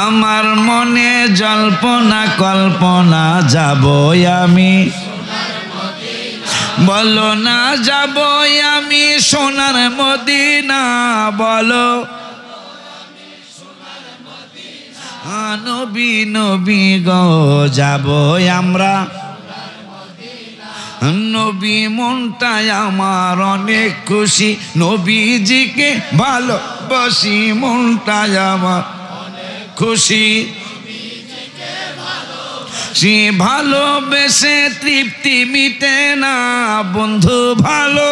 আমার মনে জল্পনা কল্পনা যাব আমি, বলো না যাব আমি সোনার মদিনা, বলো নবী নবী গো যাব আমরা, নবী মনটাই আমার অনেক খুশি, নবীজিকে ভালোবাসি মনটাই আমার খুশি, সে ভালোবেসে তৃপ্তি মিটে না বন্ধু, ভালো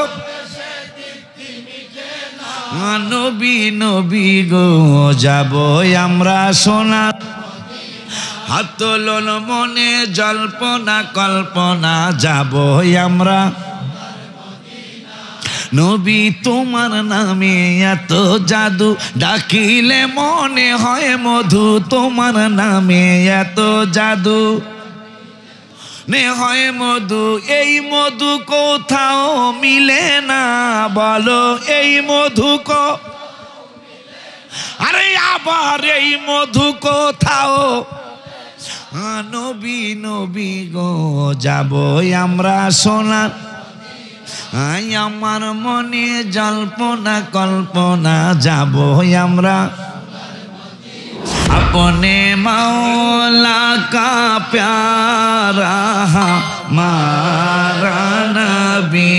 নবী নবী গো যাব আমরা সোনার, হাত তোলন মনে জল্পনা কল্পনা যাব আমরা, নবী তোমার নামে এত জাদু, ডাকিলে মনে হয় মধু, তোমার নামে এত জাদু নে হয় মধু, এই মধু কোথাও মিলে না, বলো এই মধু আরে আবার এই মধু কোথাও, নবী নবী গো যাব আমরা সোনার, আমার মনে জল্পনা কল্পনা যাব আমরা, अपने मौला का प्यारा हमारा नबी,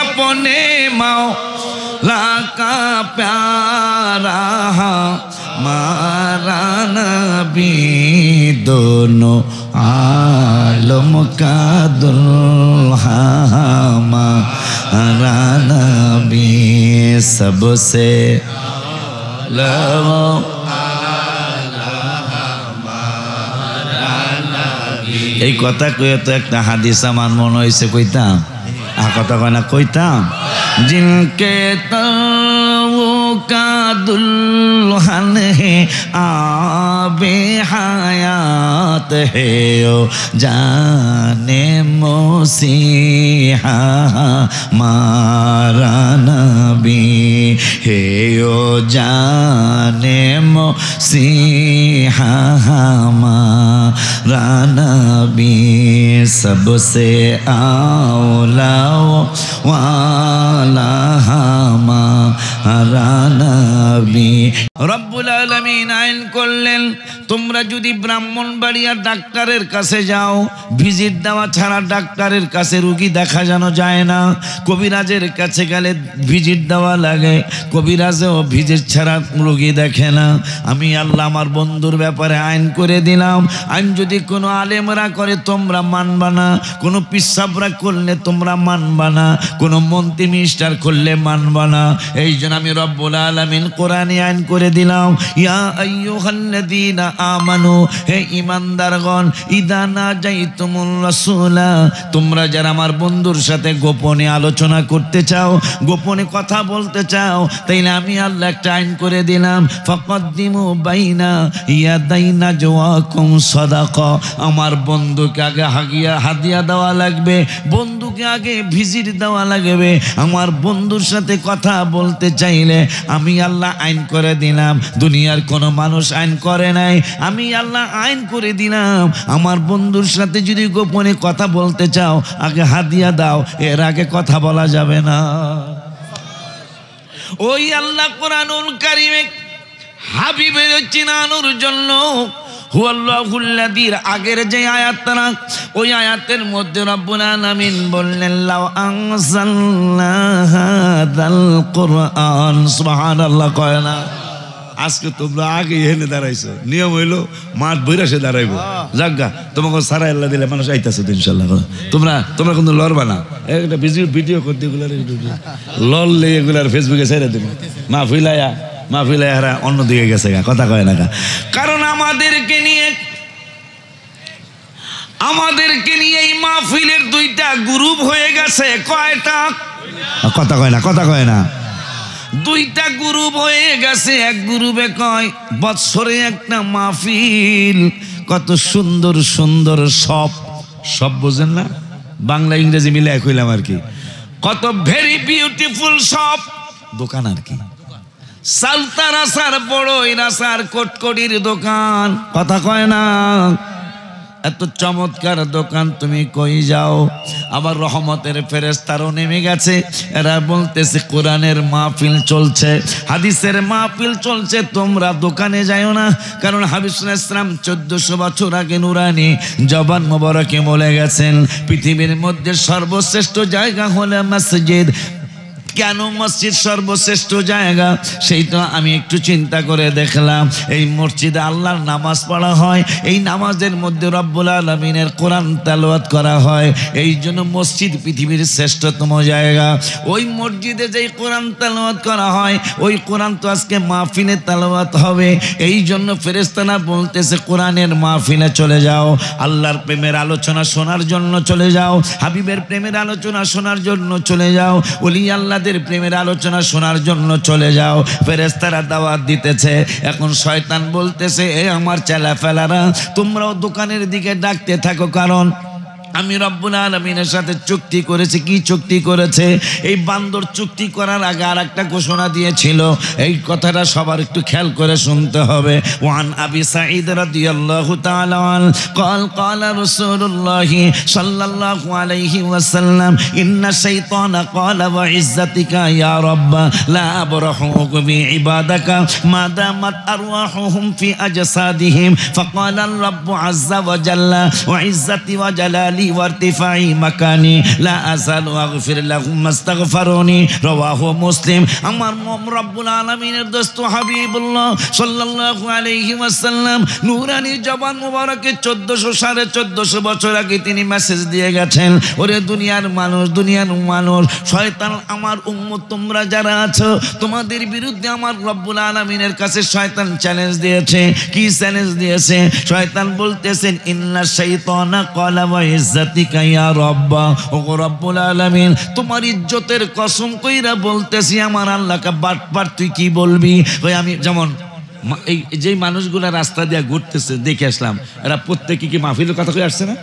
अपने मौला का प्यारा हमारा नबी, दोनों आलम का दुल्हा हमारा नबी, सबसे लो এই কথা কয়ে তো একটা হাদিস আমার মনে হয়েছে কইতাম, কথা কয় না কইতাম, জিনকে তো का दुल्हन है आबे हयात है, ओ जाने मसीहा मारा नबी है, ओ जाने मसीहा मारा नबी, सबसे आला वाला हमारा नबी। রব্বুল আলামিন আইন করলেন, তোমরা যদি ব্রাহ্মণবাড়িয়া ডাক্তারের কাছে যাও, ভিজিট দেওয়া ছাড়া ডাক্তারের কাছে রোগী দেখা জানো যায় না, কবিরাজের কাছে গেলে ভিজিট দেওয়া লাগে, কবিরাজও ভিজিট ছাড়া রোগী দেখে না। আমি আল্লাহ আমার বন্ধুর ব্যাপারে আইন করে দিলাম, আইন যদি কোনো আলেমরা করে তোমরা মানবা না, কোনো পিসাবরা করলে তোমরা মানবা না, কোনো মন্ত্রী মিনিস্টার করলে মানবা না। এই জন্য আমি রব্বুল আলামিন কোরআনে আইন করে দিলাম, ইয়া আইয়ুহাল্লাযীনা আমানু, হে ঈমানদারগণ, ইযা নাজাইতুমুর রাসূলা, তোমরা যারা আমার বন্ধুর সাথে গোপনে আলোচনা করতে চাও, গোপনে কথা বলতে চাও, তাইলে আমি আল্লাহ একটা আইন করে দিলাম, ফাকাদ্দিমু বাইনা ইয়াদাইনা জাওয়াকুম সাদাকা, আমার বন্ধুকে আগে হাদিয়া দেওয়া লাগবে, বন্ধুকে আগে ভিজিট দেওয়া লাগবে। আমার বন্ধুর সাথে কথা বলতে চাইলে আমি আল্লাহ আইন করে দিলাম, দুনিয়ার কোনো মানুষ আইন করে নাই, আমি আল্লাহ আইন করে দিলাম, আমার বন্ধুর সাথে যদি গোপনে কথা বলতে চাও আগে হাদিয়া দাও, এর আগে কথা বলা যাবে না। ওই আল্লাহ কোরআনুল কারীমে হাবিবের চিনানোর জন্য হুয়াল্লাহুল্লাযীর আগের যে আয়াতটা, ওই আয়াতের মধ্যে রব্বুল আলামিন বললেন, লাউ আনজালনা হাযাল কুরআন, সুবহানাল্লাহ কয় না। আজকে তোমরা আগে এনে দাঁড়াইছো, নিয়ম হইলো মাঠ বইরা সে দাঁড়াইবো, জাগা তোমাকে সারা আল্লাহ দিলে মানুষ আইতাছে ইনশাআল্লাহ। তোমরা কিন্তু লড়বা না, একটা ভিডিও করতে এগুলো লড়লে এগুলার ফেসবুকে ছেড়ে দেবে, মাহফিলায়া হারা অন্যদিকে গেছে, কথা কয় না। কারণ আমাদেরকে নিয়ে এই মাহফিলের দুইটা গ্রুপ হয়ে গেছে। কয়টা? কথা কয় না দুইটা গ্রুপ হয়ে গেছে। এক গ্রুপে কয় বৎসরে একটা মাহফিল, কত সুন্দর সুন্দর সব বোঝেন না, বাংলা ইংরেজি মিলে কইলাম আর কি, কত ভেরি বিউটিফুল সব দোকান আর কি, সালতার আসার বড়ই রাসার কটকটির দোকান, কথা কয় না, এত চমৎকার দোকান তুমি কই যাও? আবার রহমতের ফেরেশতারও নেমে গেছে, এরা বলতেছে কোরআনের মাহফিল চলছে, হাদিসের মাহফিল চলছে, তোমরা দোকানে যাও না। কারণ হাবিব সাল্লাল্লাহু আলাইহি ওয়াসাল্লাম 1400 বছর আগে নুরানি জবান মোবারকে বলে গেছেন, পৃথিবীর মধ্যে সর্বশ্রেষ্ঠ জায়গা হলো মসজিদ। কেন মসজিদ সর্বশ্রেষ্ঠ জায়গা? সেইটা আমি একটু চিন্তা করে দেখলাম। এই মসজিদে আল্লাহর নামাজ পড়া হয়, এই নামাজের মধ্যে রব্বুল আলামিনের কোরআন তেলাওয়াত করা হয়, এই জন্য মসজিদ পৃথিবীর শ্রেষ্ঠতম জায়গা। ওই মসজিদে যেই কোরআন তেলাওয়াত করা হয়, ওই কোরআন তো আজকে মাহফিলে তেলাওয়াত হবে, এই জন্য ফেরেশতারা বলতেছে কোরআনের মাহফিলে চলে যাও, আল্লাহর প্রেমের আলোচনা শোনার জন্য চলে যাও, হাবিবের প্রেমের আলোচনা শোনার জন্য চলে যাও, ওলি আল্লাহ প্রেমের আলোচনা শোনার জন্য চলে যাও। ফেরেশতারা দাওয়াত দিতেছে। এখন শয়তান বলতেছে, এ আমার চেলাফেলারা, তোমরাও দোকানের দিকে ডাকতে থাকো, কারণ আমি রব্বুল আলামিনের সাথে চুক্তি করেছি। কি চুক্তি করেছে? এই বান্দর চুক্তি করার আগে আর একটা ঘোষণা দিয়েছিল, এই কথাটা সবার একটু খেয়াল করে শুনতে হবে। ওয়ান আবি সাঈদ রাদিয়াল্লাহু তাআলা আন قال قال رسول الله صلى الله عليه وسلم ان الشيطان قال وعزتك يا رب لا ابرح بعبادك ما دامت ارواحهم في اجسادهم فقال الرب عز وجل وعزتي وجلالي وارتفاعي مكاني لا أزال أغفر لهم ما استغفروني رواه مسلم। আমার রব্বুল আলামিনের দোস্ত হাবিবুল্লাহ সাল্লাল্লাহু আলাইহি ওয়াসাল্লাম নূরানি জবান মোবারকে 1400 বছর আগে তিনি মেসেজ দিয়ে গেছেন, ওরে দুনিয়ার মানুষ, শয়তান আমার উম্মত তোমরা যারা আছো, তোমাদের বিরুদ্ধে আমার রব্বুল আলামিনের কাছে শয়তান চ্যালেঞ্জ দিয়েছে। কি চ্যালেঞ্জ দিয়েছে? শয়তান বলতেছেন, ইন্না শাইতানা ক্বালা ওয়া ইজ্জাতিকা ইয়া রাব্বা, ও রব্বুল আলামিন তোমার ইজ্জতের কসম কইরা বলতেছি আমার আল্লাহকে বাটপার তুই কি বলবি? ওই আমি যেমন এই যে মানুষগুলা রাস্তা দিয়ে ঘুরতেছে দেখে আসলাম, এরা প্রত্যেকে কি মাহফিলের কথা কই আসছে না?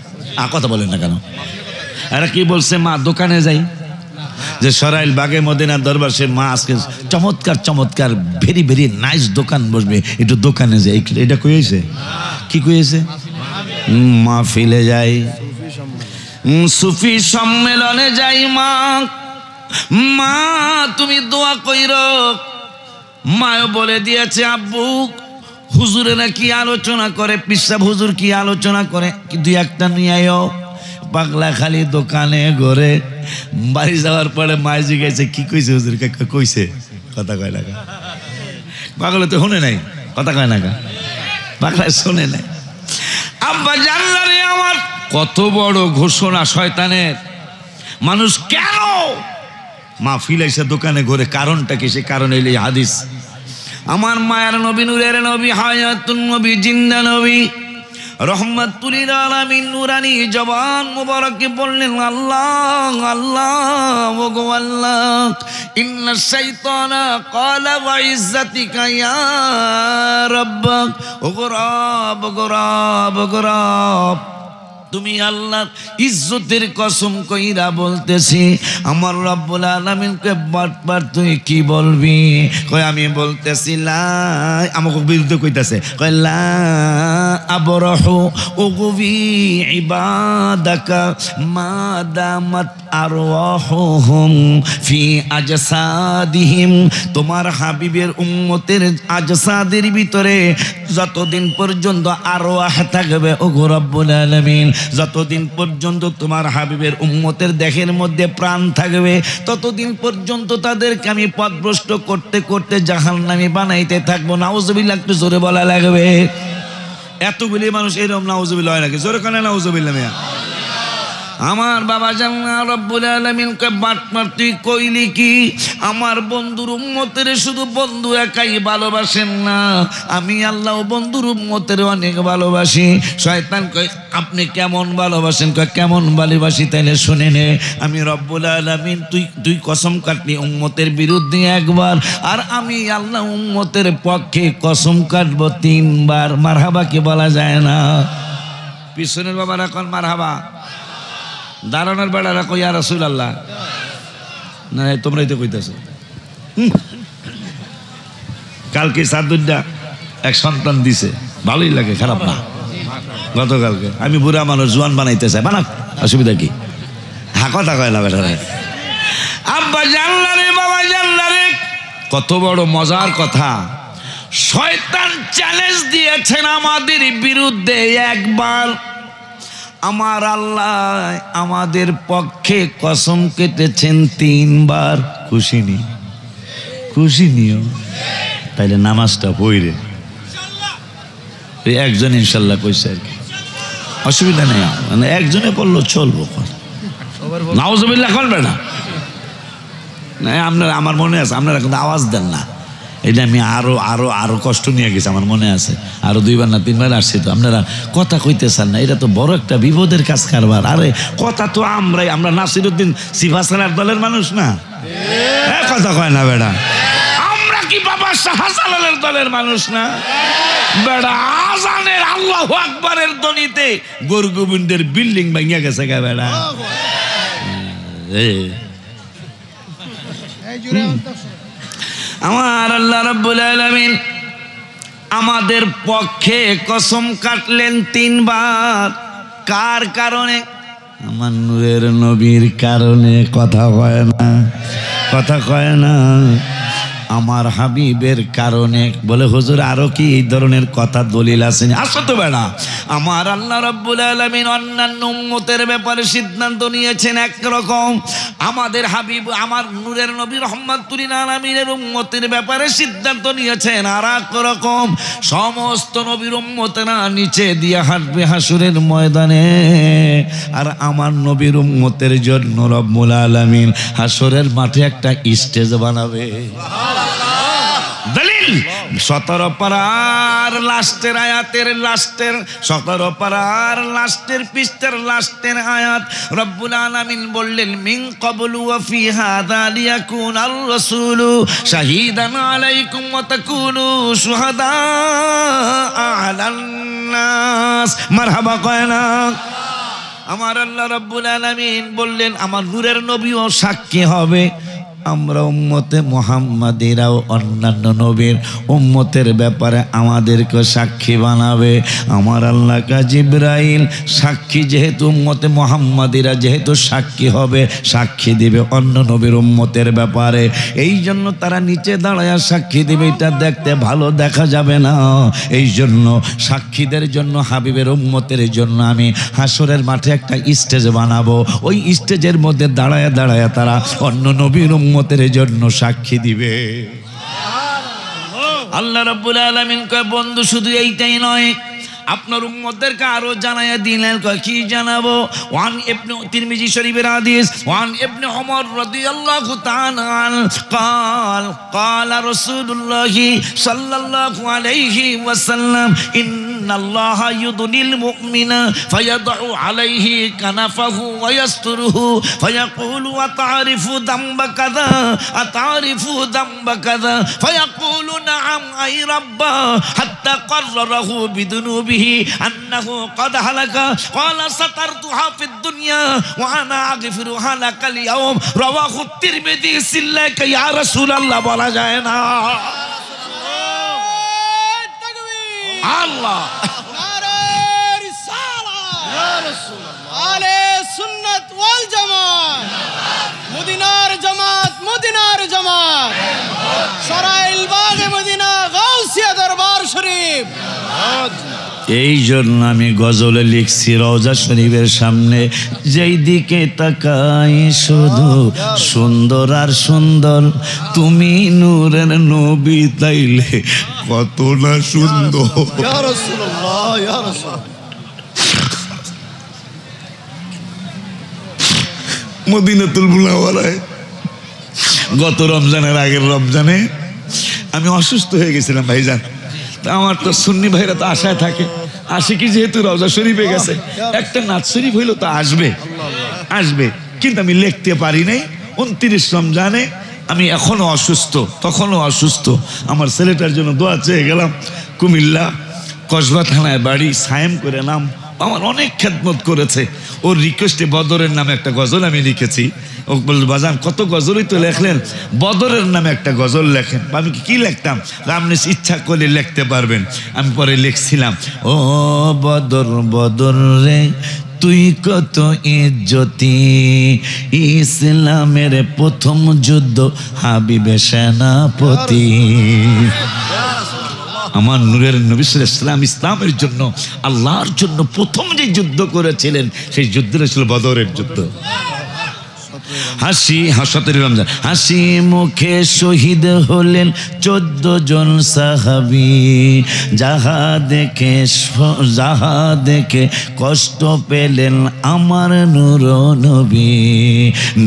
কথা বলেন না কেন? এরা কি বলছে? মা দোকানে যাই, যে সরাইল বাগে মদিনা দরবার, সে মা আজকে চমৎকার ভেরি ভেরি নাইস দোকান বসবে, একটু দোকানে যাই। এটা কইছে? কি কইছে? মাহফিলে যাই, সুফি সম্মেলনে যাই। মা তুমি দোয়া কইরো। মাও বলে দিয়েছে, আব্বু হুজুরে নাকি আলোচনা করে, পিসাব হুজুর কি আলোচনা করে, কি দুই একটা নিয়ে আয়ো। পাগলা খালি দোকানে ঘরে, বাড়ি যাওয়ার পরে মায় জিজ্ঞাসা কি কইছে হুজুর? কইছে? কথা কয় না। পাগলা তো শুনে নাই, কথা কয় না, পাগলা শুনে নাই। আব্বা জানলা রে আমার, কত বড় ঘোষণা শয়তানের। মানুষ কেন মাহফিল এসে দোকানে ঘরে, কারণটা কি? সে কারণ হইল হাদিস। আমার মায়ের নবী, নূরের নবী, হায়াতুন নবী, জিন্দা নবী, রহমাতুল লিল আলামিন নূরানি জবান মুবারকে বললেন, আল্লাহ আল্লাহ ওগো আল্লাহ, ইন্না শাইতানা ক্বালা ওয়া ইজ্জাতিকা ইয়া রাব্ব, ওগো রব, ওগো রব, ওগো রব, তুমি আল্লাহর ইজ্জতের কসম কইরা বলতেছি আমার রব্বুল আলামিনকে বারবার তুই কি বলবি? কই আমি বলতেছি লা, আমাকে বিরুদ্ধে কইতাছে, কই লা আবরাহু উগবি ইবাদাকা মা দামাত আরওয়াহুহুম ফি আজসাদিহিম, তোমার হাবিবের উম্মতের আজসাদের ভিতরে যতদিন পর্যন্ত আরওয়াহ থাকবে, ওগো রব্বুল আলামিন, যতদিন পর্যন্ত তোমার হাবিবের উম্মতের দেহের মধ্যে প্রাণ থাকবে, ততদিন পর্যন্ত তাদেরকে আমি পথভ্রষ্ট করতে করতে জাহান্নামী বানাইতে থাকবো। নাউজুবিল্লাহ একটু জোরে বলা লাগবে। এতগুলি মানুষ এরকম নাউজুবিল্লাহ হয় নাকি? জোরে কানে নাউজুবিল্লাহ। মিয়া আমার বাবা জান্না রব্বুল আলামিনকে বাটপার তুই কইলি কি? আমার বন্ধুর উম্মতের শুধু বন্ধু একাই ভালোবাসেন না, আমি আল্লাহ বন্ধুর উম্মতের অনেক ভালোবাসি। শয়তান কয় আপনি কেমন ভালোবাসেন? কয় কেমন ভালোবাসি? তাইলে শুনে নে, আমি রব্বুল আলামিন তুই কসম কাটলি উম্মতের বিরুদ্ধে একবার, আর আমি আল্লাহ উম্মতের পক্ষে কসম কাটবো 3 বার। মারহাবা কি বলা যায় না? পিছনের বাবারা কোন মারহাবা, দাঁড়ানোর বেড়ারা কই ইয়া রাসূলুল্লাহ, না তোমরাই তো কইতেছো। কালকে সাদুরটা এক সন্তান দিছে, ভালোই লাগে, খারাপ না। গতকালকে আমি বুড়া মানুষ জোয়ান বানাইতে চাই, বানাক, অসুবিধা কি? কথা কয় না বেটা। আব্বা জানলা রে, বাবা জানলা রে, কত বড় মজার কথা। শয়তান চ্যালেঞ্জ দিয়েছেন আমাদের বিরুদ্ধে একবার, আমার আল্লাহ আমাদের পক্ষে কসম কেটেছেন 3 বার। খুশি নি? খুশি নিও, তাইলে নামাজটা পড়ে একজন ইনশাল্লাহ কইছে আর কি, অসুবিধা নেই, মানে একজনে পড়লো চলবো। নাউজুবিল্লাহ করবে না, আপনারা, আমার মনে আছে আপনারা কিন্তু আওয়াজ দেন না, এটা আমি আরো আরো আরো কষ্ট নিয়ে গেছি, আমার মনে আছে। আরো 2 বার না 3 বার আসছি, তো আপনারা কথা কইতেছেন না, এটা তো বড় একটা বিপদের কাজ কারবার। আরে কথা তো আমরা নাসিরউদ্দিন সিফাসালার দলের মানুষ না, কথা কয় না বেড়া। আমরা কি বাবা শাহজালালের দলের মানুষ না বেড়া? আজানের আল্লাহু আকবারের ধ্বনিতে গরু গোবিন্দের বিল্ডিং ভাঙিয়া গেছে গা বেড়া। আমার আল্লাহ রাব্বুল আলামিন আমাদের পক্ষে কসম কাটলেন 3 বার। কার কারণে? আমার নূরের নবীর কারণে। কথা কয় না, কথা কয় না। আমার হাবিবের কারণে। বলে হুজুর আরো কি এই ধরনের কথা দলিল আছে? আসো তো বেড়া। আমার আল্লাহ রাব্বুল আলামিন অন্যান্য উম্মতের ব্যাপারে সিদ্ধান্ত নিয়েছেন একরকম, আমাদের হাবিব আমার নূরের নবী রহমাতুল লিল আলামিনের উম্মতের ব্যাপারে সিদ্ধান্ত নিয়েছেন আর এক রকম। সমস্ত নবীর উম্মতেরা নিচে দিয়ে হাঁটবে হাসরের ময়দানে, আর আমার নবীর উম্মতের জন্য রব্বুল আলামিন হাসরের মাঠে একটা স্টেজ বানাবে। দলিল 17 পারার লাস্টের আয়াতের লাস্টের 17 পারার লাস্টের পৃষ্ঠার লাস্টের আয়াত রব্বুল আলামিন বললেন, মিন ক্বাবলু ওয়া ফি হাযা লিয়াকুনার রাসূলু শাহীদান আলাইকুম ওয়া তাকুনু শুহাদা আলান নাস। মারহাবা কয় না। আমার আল্লাহ রাব্বুল আলামিন বললেন আমার নূরের নবীও সাক্ষী হবে, আমরা উম্মতে মুহাম্মাদিরাও অন্যান্য নবীর উম্মতের ব্যাপারে আমাদেরকে সাক্ষী বানাবে। আমার আল্লাহ কা জিবরাইল সাক্ষী, যেহেতু উম্মতে মুহাম্মাদিরা যেহেতু সাক্ষী হবে, সাক্ষী দিবে অন্য নবীর উম্মতের ব্যাপারে। এই জন্য তারা নিচে দাঁড়ায় সাক্ষী দিবে, এটা দেখতে ভালো দেখা যাবে না। এই জন্য সাক্ষীদের জন্য হাবিবের উম্মতের জন্য আমি হাসরের মাঠে একটা স্টেজ বানাবো। ওই স্টেজের মধ্যে দাঁড়ায় দাঁড়ায় তারা অন্য নবীর উম্মতের জন্য সাক্ষী দিবে। আল্লাহ রাব্বুল আলামিন কয় বন্ধু শুধু এইটাই নয়, আপনার উম্মতদেরকে আরো জানায়া দিলেন। কি জানাবো? ওয়ান ইবনে তিরমিজি শরীফের হাদিস, ওয়ান ইবনে ওমর রাদিয়াল্লাহু তাআলা قال قال رسول الله صلى الله عليه وسلم إن الله يدني المؤمن فيضع عليه كنفه ويستره فيقول أتعرف ذنب كذا أتعرف ذنب كذا فيقول نعم أي رب حتى قرره بذنوبه أنه قد هلك قال سترتها في الدنيا وأنا أغفرها لك اليوم رواه الترمذي سلك يا رسول الله বলা যায় না। আল্লাহ নারে রিসালাত ইয়া রাসূলুল্লাহ আলে সুন্নাত ওয়াল জামাত মদিনার জামাত মদিনার জামাত সরাইল বাগে মদিনা গাউসিয়া দরবার শরীফ। এই জন্য আমি গজলে লিখছি রওজা শরীফের সামনে, যেই দিকে তাকাই শুধু সুন্দর আর সুন্দর, তুমি নূরের নবী তাইলে কত না সুন্দর। ইয়া রাসূলুল্লাহ ইয়া রাসূল। মদিনাতুল মুনাওয়ারায় গত রমজানের আগের রমজানে আমি অসুস্থ হয়ে গেছিলাম ভাইজান। আমার তো সুন্নি ভাইরা তো আশায় থাকে, আশিকি যেহেতু রওজা শরীফে গেছে একটা নাচ শরীফ হইলো তো আসবে আসবে, কিন্তু আমি লিখতে পারি নাই। 29 রমজানে আমি এখনো অসুস্থ, তখনও অসুস্থ। আমার ছেলেটার জন্য দোয়া চেয়ে গেলাম। কুমিল্লা কসবা থানায় বাড়ি, সায়েম করে নাম, আমার অনেক খেদমত করেছে। ওর রিকোয়েস্টে বদরের নামে একটা গজল আমি লিখেছি। ও বলল বাজান কত গজলই তো লেখলেন, বদরের নামে একটা গজল লেখেন। আমি কি লিখতাম? আপনি ইচ্ছা করলে লিখতে পারবেন। আমি পরে লিখছিলাম, ও বদর বদর রে তুই কত ইজ্জতি, ইসলামের প্রথম যুদ্ধ হাবিবে সেনাপতি। আমার নূরের নবী সাল্লাল্লাহু আলাইহি ওয়াসাল্লাম ইসলামের জন্য, আল্লাহর জন্য প্রথম যে যুদ্ধ করেছিলেন সেই যুদ্ধটা ছিল বদরের যুদ্ধ। হাসি 17 রমজান, হাসি মুখে শহীদ হলেন 14 জন সাহাবী। যাহা দেখে কষ্ট পেলেন আমার নূর নবী।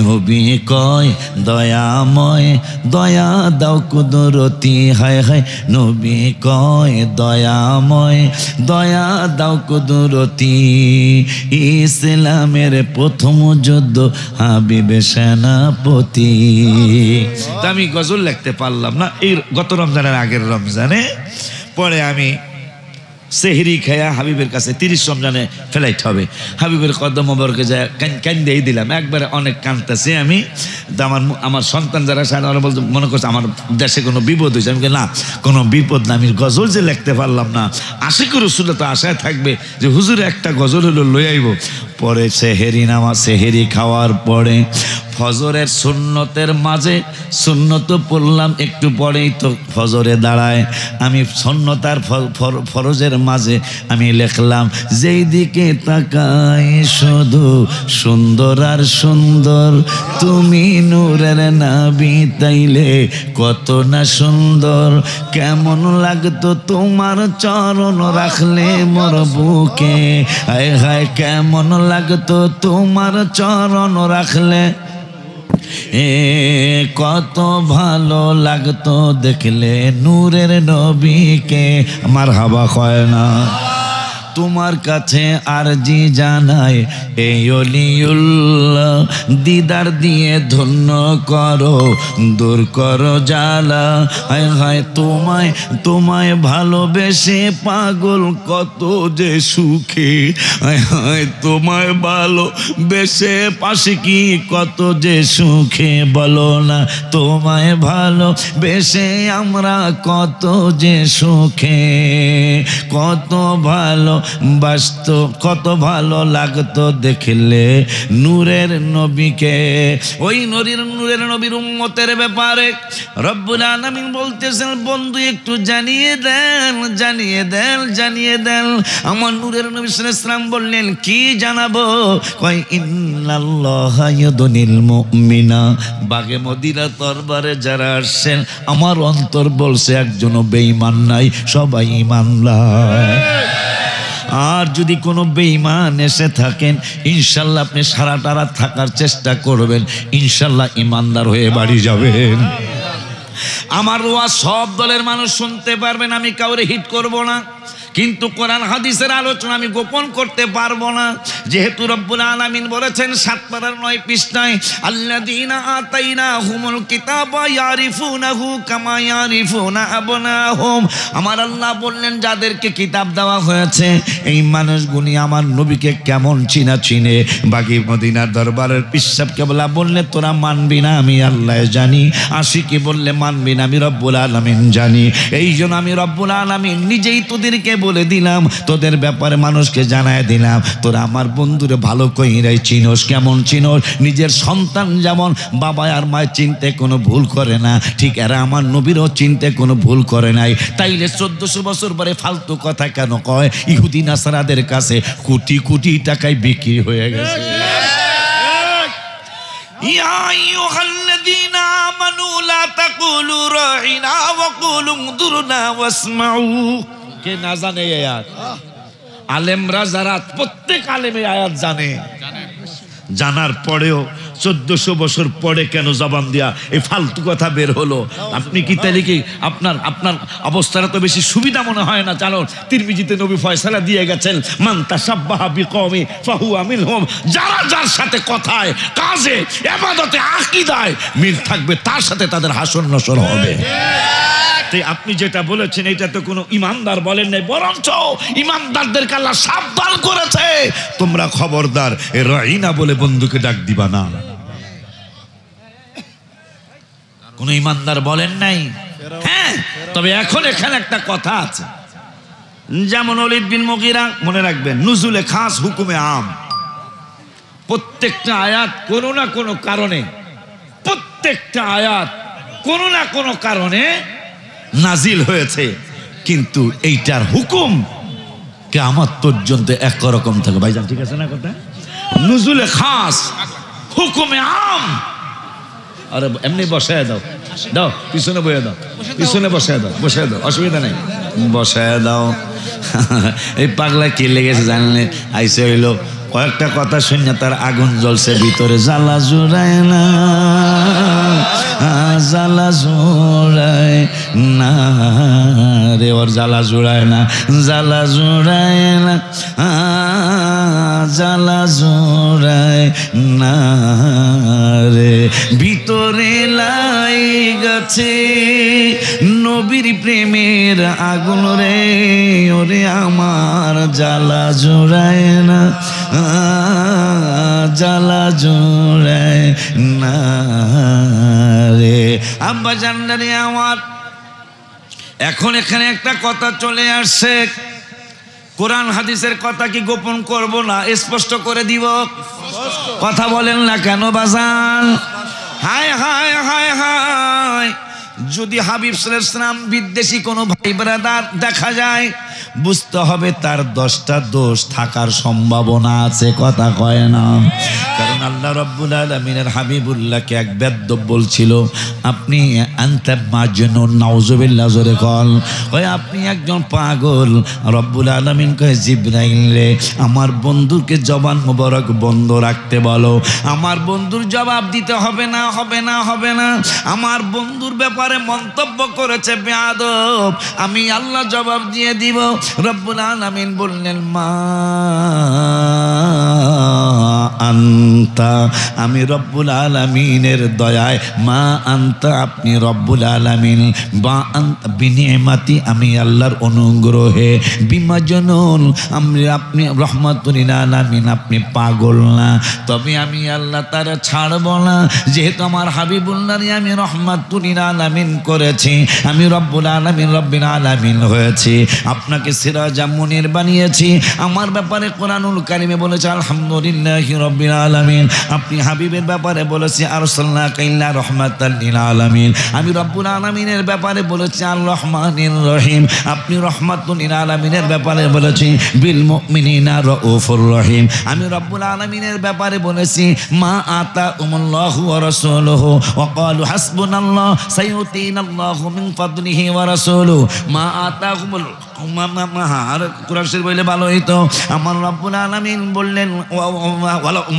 নবী কয় দয়াময় দয়া দাও কুদরতি, হায় হায় নবী কয় দয়াময় দয়া দাও কুদরতি, ইসলামের প্রথম যুদ্ধ হাবিবে সেনাপতি। আমি গজল লিখতে পারলাম না এই গত রমজানের আগের রমজানে। পরে আমি সেহরি খায়া হাবিবের কাছে 30 রমজানে ফ্লাইট হবে, হাবিবের কদম মোবারকে যায় কান্দেই দিলাম একবারে, অনেক কাঁদতেছি আমি। আমার সন্তান যারা সাথে ওরা বলতে মনে করছে আমার দেশে কোনো বিপদ হয়েছে। আমি না, কোনো বিপদ না, আমি গজল যে লিখতে পারলাম না, আশিক রাসূল তো আশায় থাকবে যে হুজুরে একটা গজল হলো লই আইব। পরে সেহেরি খাওয়ার পরে ফজরের সুন্নতের মাঝে সুন্নত পড়লাম, একটু পরেই তো ফজরে দাঁড়ায়। আমি সুন্নত আর ফরজের মাঝে আমি লিখলাম, যেই দিকে তাকাই শুধু সুন্দর আর সুন্দর, তুমি নূরের নবী তাইলে কত না সুন্দর, কেমন লাগতো তোমার চরণ রাখলে মোর বুকে, হায় হায় কেমন লাগতো তোমার চরণ রাখলে, কত ভালো লাগতো দেখলে নূরের নবীকে। আমার হাবা কয় না, তোমার কাছে আরজি জানাই এই অলিউল্লাহ, দিদার দিয়ে ধন্য করো দূর করো জ্বালা, হায় হায় তোমায় ভালোবেসে পাগল কত যে সুখে, হায় হায় তোমায় ভালোবেসে পাশে কি কত যে সুখে, বলো না তোমায় ভালোবেসে আমরা কত যে সুখে, কত ভালো বাস্তব কত ভালো লাগতো দেখলে নূরের নবীকে। ওই নূরের নবীর উম্মতের ব্যাপারে রব্বুল আলামিন বলতেছেন, বন্ধু একটু জানিয়ে দেন। আমার নূরের নবী সাল্লাল্লাহু আলাইহি ওয়াসাল্লাম বললেন, কি জানাবো? কয় ইন্নাল্লাহা ইয়াদুনিল মুমিনা, বাগে মদিনা দরবারে যারা আসছেন আমার অন্তর বলছে একজনও বেঈমান নাই, সবাই ঈমানদার। আর যদি কোনো বেঈমান এসে থাকেন ইনশাল্লাহ আপনি সারাটা রাত থাকার চেষ্টা করবেন, ইনশাল্লাহ ঈমানদার হয়ে বাড়ি যাবেন। আমার ওয়াজ সব দলের মানুষ শুনতে পারবেন, আমি কাউরে হিট করব না, কিন্তু কোরআন হাদিসের আলোচনা আমি গোপন করতে পারবো না। যেহেতু রব্বুল আলামিন বলেছেন 7 পারার 9 পৃষ্ঠায়, আল্লাযীনা আতাইনাহুমুল কিতাবা ইয়ারিফুনাহু কামা ইয়ারিফুনা আবনাহুম। আমার আল্লাহ বললেন যাদেরকে কিতাব দেওয়া হয়েছে এই মানুষগুলি আমার নবীকে কেমন চিনে। বাকি মদিনার দরবারের পিসাব কেবলা বললে তোরা মানবি না, আমি আল্লাহ জানি। আশিকি বললে মানবি না, আমি রব্বুল আলামিন জানি। এই জন্য আমি রব্বুল আলামিন নিজেই তোদেরকে বলে দিলাম, তোদের ব্যাপারে মানুষকে জানায় দিলাম, তোরা আমার বন্ধুরে ভালো কইরাই চিনোস। কেমন চিনোস? নিজের সন্তান যেমন বাবা আর মায়ের চিনতে কোনো ভুল করে না, ঠিক এরা আমার নবীরও চিনতে কোনো ভুল করে নাই। তাইলে 1400 বছর পরে ফালতু কথা কেন কয়? ইহুদি নাসারাদের কাছে কোটি কোটি টাকায় বিক্রি হয়ে গেছে। ইয়া আইয়ুহাল্লাযীনা আমানু লা তাকুলু রাইনা ওয়া কুলু উযুরনা ওয়াসমাউ। কে না জানে এই আয়াত? আলেমরা যারা, প্রত্যেক আলেমে আয়াত জানে, জানার পরেও 1400 বছর পরে কেন জবান দিয়া এই ফালতু কথা বের হলো? আপনি কি তাহলে কি আপনার অবস্থাটা তো বেশি সুবিধা মনে হয় না? জানো তিরমিজিতে নবী ফয়সালা দিয়ে গেছেন, মান তাশাব্বাহা বিকওমি ফাহুয়া মিনহুম। যারা যার সাথে কথায় কাজে ইবাদতে আকীদায় মিল থাকবে তার সাথে তাদের হাসর নসর হবে। আপনি যেটা বলেছেন এটা তো কোনো ইমানদার বলেন নাই, বরঞ্চ ইমানদারদেরকে আল্লাহ সাবধান করেছে, তোমরা খবরদার এ রাইনা বলে বন্ধুকে ডাক দিবা না। কোন ইমানদার বলেন নাই? হ্যাঁ, তবে এখন এখানে একটা কথা আছে, যেমন ওলীদ বিন মুগীরা, মনে রাখবেন নুজুলে খাস হুকুমে আম, প্রত্যেকটা আয়াত কোনো না কোনো কারণে, প্রত্যেকটা আয়াত কোনো না কোনো কারণে নাজিল হয়েছে, কিন্তু এইটার হুকুম কিয়ামত পর্যন্ত একরকম থাকে। ভাইজান ঠিক আছে না কথা? নুজুলে খাস হুকুমে আম। আরে এমনি বসায় দাও, দাও পিছনে বসে দাও, পিছনে বসায় দাও, বসায় দাও, অসুবিধা নেই, বসায় দাও। এই পাগলা কি লেগেছে জানলে? আইসে হইলো কয়েকটা কথা শুনে তার আগুন জ্বলছে ভিতরে, জ্বালা জুড়ায় না, জ্বালা জুড়ায় না রে, ওর জ্বালা জুড়ায় না, জ্বালা জুড়ায় না, জ্বালা জুড়ায় না রে, ভিতরে লাই গেছে নবীর প্রেমের আগুন রে, ওরে আমার জ্বালা জুড়ায় না, জ্বালা জুড়ায় না রে। আব্বা জানলারে আমার, এখন এখানে একটা কথা চলে আসছে, কোরআন হাদিসের কথা কি গোপন করব না স্পষ্ট করে দিব? কথা বলেন না কেন বাজান? হায় হায় হায় হায়, যদি হাবিব সাল্লাল্লাহু আলাইহি ওয়াসাল্লাম বিদ্বেষী কোনো ভাই ব্রাদার দেখা যায়, বুঝতে হবে তার 10টা দোষ থাকার সম্ভাবনা আছে, কথা কয় না? কারণ আল্লাহ রাব্বুল আলামিনের হাবিবুল্লাহকে এক বেদ্য বলছিল, আপনি আনতা মাজনুন, নাউজুবিল্লাহ, জোরে কল, কয় আপনি একজন পাগল। রব্বুল আলামিন কয় জিবরাইল রে, আমার বন্ধুকে জবান মোবারক বন্ধ রাখতে বলো, আমার বন্ধুর জবাব দিতে হবে না, হবে না, হবে না। আমার বন্ধুর ব্যাপারে মন্তব্য করেছে বেয়াদব, আমি আল্লাহ জবাব দিয়ে দিব। রব্বুল আলামিন বললেন, মা আনতা, আমি রব্বুল আলামিনের দয়ায়, মা আনতা, আপনি রব্বুল আলামিন, বা আনতা বিনিয়ামাতি, আমি আল্লাহর অনুগ্রহে, বিমাজনুন, আপনি রহমাতুল লিল আলামিন, আপনি পাগল না, তবে আমি আল্লাহ তারা ছাড়ব না, যেহেতু আমার হাবিবুল্লাহরে আমি রহমাতুল লিল আলামিন করেছি, আমি রব্বুল আলামিন, রব্বিল আলামিন হয়েছি, আপনাকে সিরাজাম মুনির বানিয়েছি। আমার ব্যাপারে কোরআনুল কারিমে বলেছে আলহামদুলিল্লাহি রাব্বিল আলামিন, আপনি হাবিবের ব্যাপারে বলেছি আরসালনাকা ইল্লা রাহমাতাল লিল আলামিন, আমি রব্বুল আলামিনের ব্যাপারে বলেছি আর রহমানির রহিম, আপনি রহমাতুল লিল আলামিনের ব্যাপারে বলেছি বিল মুমিনিনা রাউফুর রহিম, আমি রব্বুল আলামিনের ব্যাপারে বলেছি মা আতাউমুল্লাহু ওয়া রাসূলুহু ওয়া ক্বালু হাসবুনাল্লাহ সাইয়ুতিনাল্লাহু মিন ফাদলিহি ওয়া রাসূলুহু, মা আতাহুমুল আর কোরআন শরীফ বললে ভালো হইতো। আমার রব্বুল আলামিন বললেন,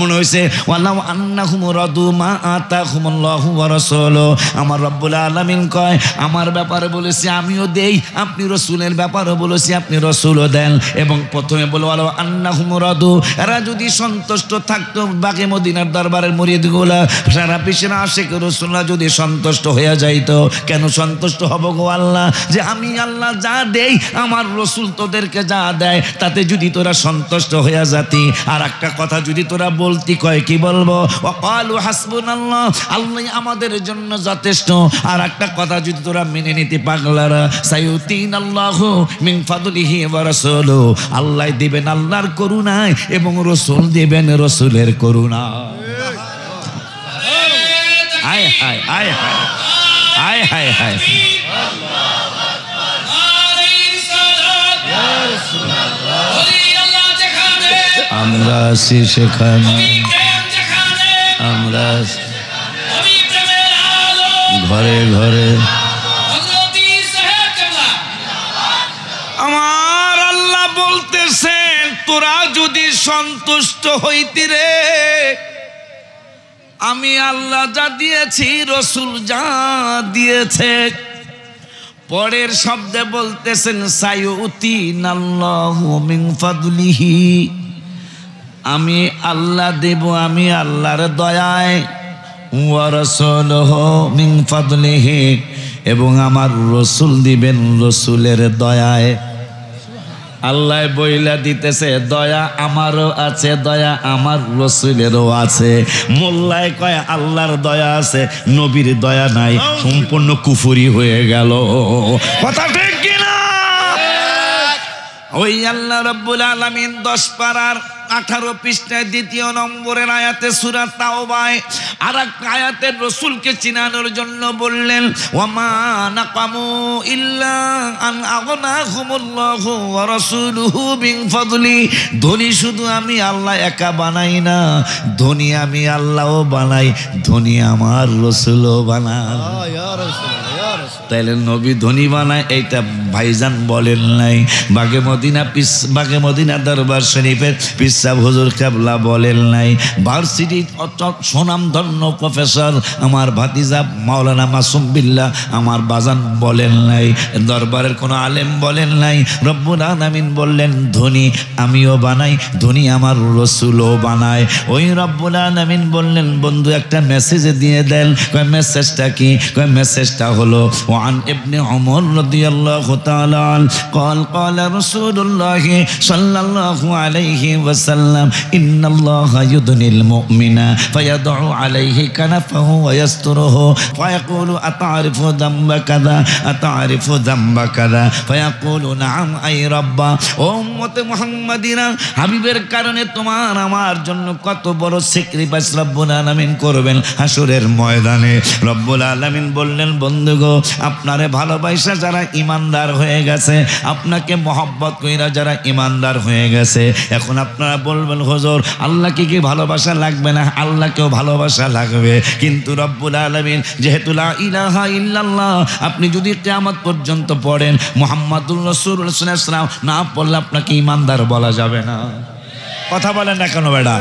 মনে হয়েছে ওয়ালাউ আন্নাহুম রাদু মা আতাহুমুল্লাহু ওয়া রাসূলুহু, আমার রব্বুল আলামিন কয় আমার ব্যাপারে বলেছি আমিও দেই, আপনি রাসূলের ব্যাপারে বলেছি আপনি রাসূলও দেন। এবং প্রথমে বলো ওয়ালাউ আন্নাহুম রাদু, এরা যদি সন্তুষ্ট থাকতো, বাকি মদিনার দরবারের মুরিদগুলা, সারা বিশ্বের আশিক রাসূলুল্লাহ যদি সন্তুষ্ট হয়ে যাইতো, কেন সন্তুষ্ট হব গো আল্লাহ? যে আমি আল্লাহ যা দেই, আমার রসুল তোদেরকে যা দেয়, তাতে যদি তোরা সন্তুষ্ট হয়ে যাতি। আর একটা কথা যদি তোরা বলতি, কয় কি বলবো? ওয়াকালু হাসবুনাল্লাহ, আল্লাহ আমাদের জন্য যথেষ্ট। আর একটা কথা যদি তোরা মেনে নিতে পাগলারা, সাইয়ুতিনাল্লাহু মিন ফাদলিহি ওয়া রাসূলুহু, আল্লাহ দিবেন আল্লাহর করুণায় এবং রসুল দিবেন রসুলের করুণায়। আয় হায় আয় হায় আয় হায় হায়, আমরা আছি সেখানে, আমরা ঘরে ঘরে। আমার আল্লাহ বলতেছেন, তোরা যদি সন্তুষ্ট হইতি রে, আমি আল্লাহ যা দিয়েছি রসুল যা দিয়েছে। পরের শব্দে বলতেছেন সাইয়ুতিনাল্লাহু মিন ফাদলিহি, আমি আল্লাহ দেব, আমি আল্লাহর দয়ায়, ওয়া রাসূলুহু মিন ফাদলিহি, এবং আমার রসুল দিবেন রসুলের দয়ায়। আল্লাহ বইলা দিতেছে দয়া আমারও আছে, দয়া আমার রসুলেরও আছে। মোল্লায় কয় আল্লাহর দয়া আছে, নবীর দয়া নাই, সম্পূর্ণ কুফরি হয়ে গেল। কথা ঠিক কিনা? ওই আল্লাহ রাব্বুল আলামিন 10 পারার 18 পৃষ্ঠায় 2 নম্বরের আয়াতে সূরা তাওবায় আরেকটা আয়াতে রাসূলকে চিনানোর জন্য বললেন ওয়ামা নাকামু ইল্লা আন আগনাহুমুল্লাহু ওয়া রাসূলুহু মিন ফাদলি। ধনী শুধু আমি আল্লাহ একা বানাই না, ধনী আমি আল্লাহও বানাই, ধনী আমার রাসূলও বানায়। ইয়া রাসূলুল্লাহ, ইয়া রাসূল। তাইলে নবী ধনী বানায় এইটা ভাইজান বলেন নাই। বাগে মদিনা দরবার শরীফের পিসাব হুজুর কেবলা বলেন নাই। ভার্সিটির সুনামধন্য প্রফেসর আমার ভাতিজা মাওলানা মাসুম বিল্লাহ আমার বাজান বলেন নাই। দরবারের কোনো আলেম বলেন নাই। রব্বুল আলামিন বললেন ধনী আমিও বানাই, ধনী আমার রাসূলও বানায়। ওই রব্বুল আলামিন বললেন বন্ধু একটা মেসেজ দিয়ে দেন। কয় মেসেজটা কি? কয় মেসেজটা হলো ওয়ান ইবনে উমর রাদিয়াল্লাহু তাআলা قال قال رسول الله صلى الله عليه وسلم إن الله يدني المؤمن فيضع عليه كنفه ويستره فيقول أتعرف ذنب كذا أتعرف ذنب كذا فيقول نعم أي رب। উম্মতে মুহাম্মাদিরা হাবিবের কারণে তোমার আমার জন্য কত বড় স্যাক্রিফাইস রব্বুল আলামিন করবেন হাসরের ময়দানে। রব্বুল আলামিন বললেন বন্ধুগো আপনারে ভালোবাসা যারা ঈমানদার হয়ে গেছে, আপনাকে মহব্বত কইরা যারা ঈমানদার হয়ে গেছে, এখন আপনারা বলবেন হুজুর আল্লাহকে কি ভালোবাসা লাগবে না? আল্লাহকেও ভালোবাসা লাগবে, কিন্তু রব্বুল আলামিন যেহেতু লা ইলাহা ইল্লাল্লাহ আপনি যদি কিয়ামত পর্যন্ত পড়েন মুহাম্মাদুর রাসূলুল্লাহ সাল্লাল্লাহু আলাইহি ওয়াসাল্লাম না পড়লে আপনাকে ঈমানদার বলা যাবে না। কথা বলেন না কেন বেটা?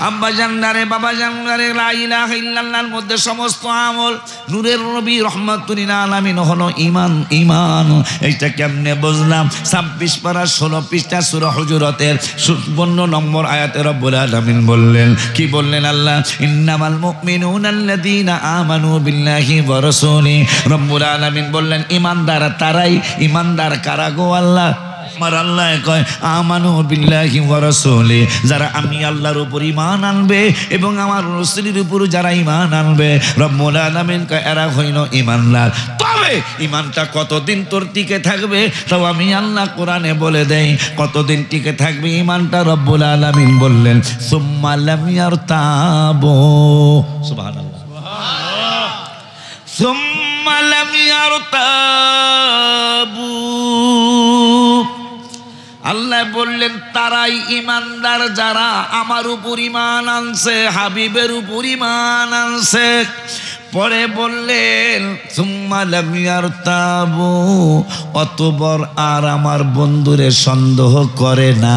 আব্বা জানদারে বাবা জানদারে লা ইলাহা ইল্লাল্লাহর মধ্যে সমস্ত আমল নূরের নবী রাহমাতুল লিল আলামিন হলো ঈমান। ঈমান এইটা কেমনে বুঝলাম? 26 পারা 16 পৃষ্ঠা সূরা হুজুরাতের 52 নম্বর আয়াতে রব্বুল আলামিন বললেন কি বললেন? আল্লাহ ইন্নামাল মুমিনুনা আল্লাযীনা আমানু বিল্লাহি ওয়া রাসূলি। রব্বুল আলামিন বললেন ঈমানদার তারাই। ঈমানদার কারা গো আল্লাহ? আমার আল্লাহ কয় আমানু বিল্লাহি ওয়া রাসূলি, যারা আমি আল্লাহর উপর ঈমান আনবে এবং আমার রাসূলের উপর যারা ঈমান আনবে রব্বুল আলামিন কয় এরা হইল ঈমানদার। তবে ঈমানটা কতদিন তোর টিকে থাকবে তাও আমি আল্লাহ কোরআনে বলে দেই কতদিন টিকে থাকবে ঈমানটা। রব্বুল আলামিন বললেন সুম্মা লাম ইয়ারতাবু। সুবহানাল্লাহ, সুবহানাল্লাহ। সুম্মা লাম ইয়ারতাবু। আল্লাহ বললেন তারাই ঈমানদার যারা আমার উপর ঈমান আনছে, হাবিবের উপর ঈমান আনছে। পরে বললেন সুম্মা লাম ইয়ারতাবু, অতঃপর আর আমার বন্ধুরে সন্দেহ করে না,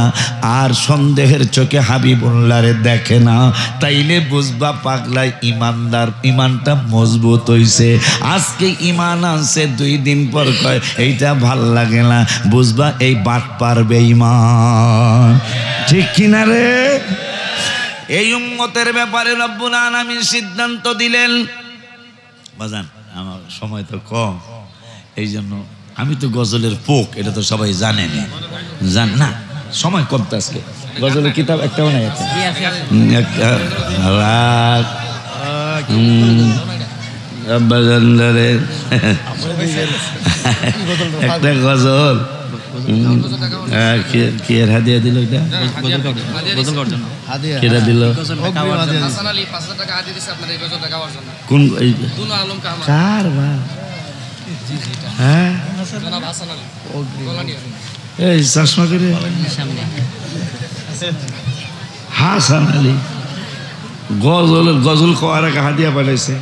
আর সন্দেহের চোখে হাবিবুল্লাহরে দেখে না, তাইলে বুঝবা পাগলাই ঈমানদার, ঈমানটা মজবুত হইছে। আজকে ঈমান আনছে 2 দিন পর কয় এইটা ভাল লাগে না, বুঝবা এই বাট পারবে ঈমান। ঠিক কিনা রে? এই উম্মতের ব্যাপারে রব্বুল আলামিন সিদ্ধান্ত দিলেন। বাজান আমার সময় তো কম, এই জন্য আমি তো গজলের পোক, এটা তো সবাই জানেন না, সময় কম তো আজকে। গজলের কিতাব একটাও নাই, একটা গজল কি এর হাদিয়া দিল? এটা কেটা দিল? কোন চার ভাই? হ্যাঁ এই চশমা করে হাসান আলী গজল কোয়ার হাদিয়া পাঠাইছে।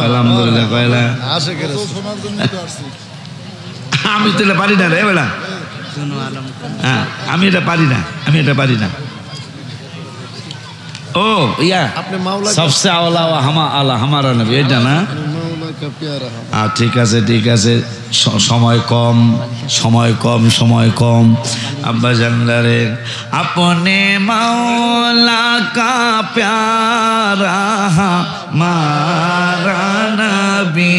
আলহামদুলিল্লাহ কয়লা আমি তো এটা পারি না রে বেলা, আমি এটা পারি না, আমি এটা পারি না। ও ইয়া সবসে আওলা হামারা নবী, এটা না? ঠিক আছে ঠিক আছে, সময় কম সময় কম সময় কম। আব্বা জানদারে আপনে মাওলা কা প্যারা হামারা নবী,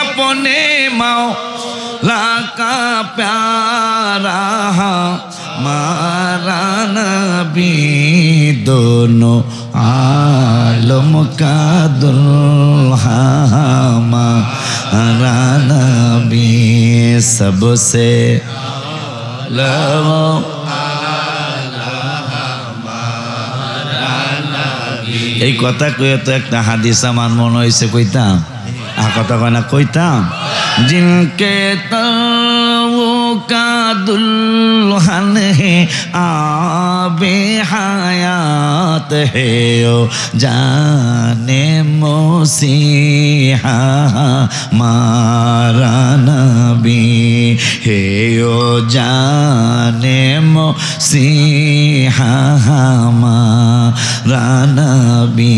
আপনে মাওলা का प्यारा हमारा नबी दोनों आलम का दुल्हा हमारा नबी सबसे এই কথা কয়ে তো একটা হাদিস আমার মনে হয়েছে কইতাম কথা কয় না কইতাম जिनके तवों का दुल्हन है आबे हयात है ओ जाने मसीहा मारा नबी है ओ जाने मसीहा मारा नबी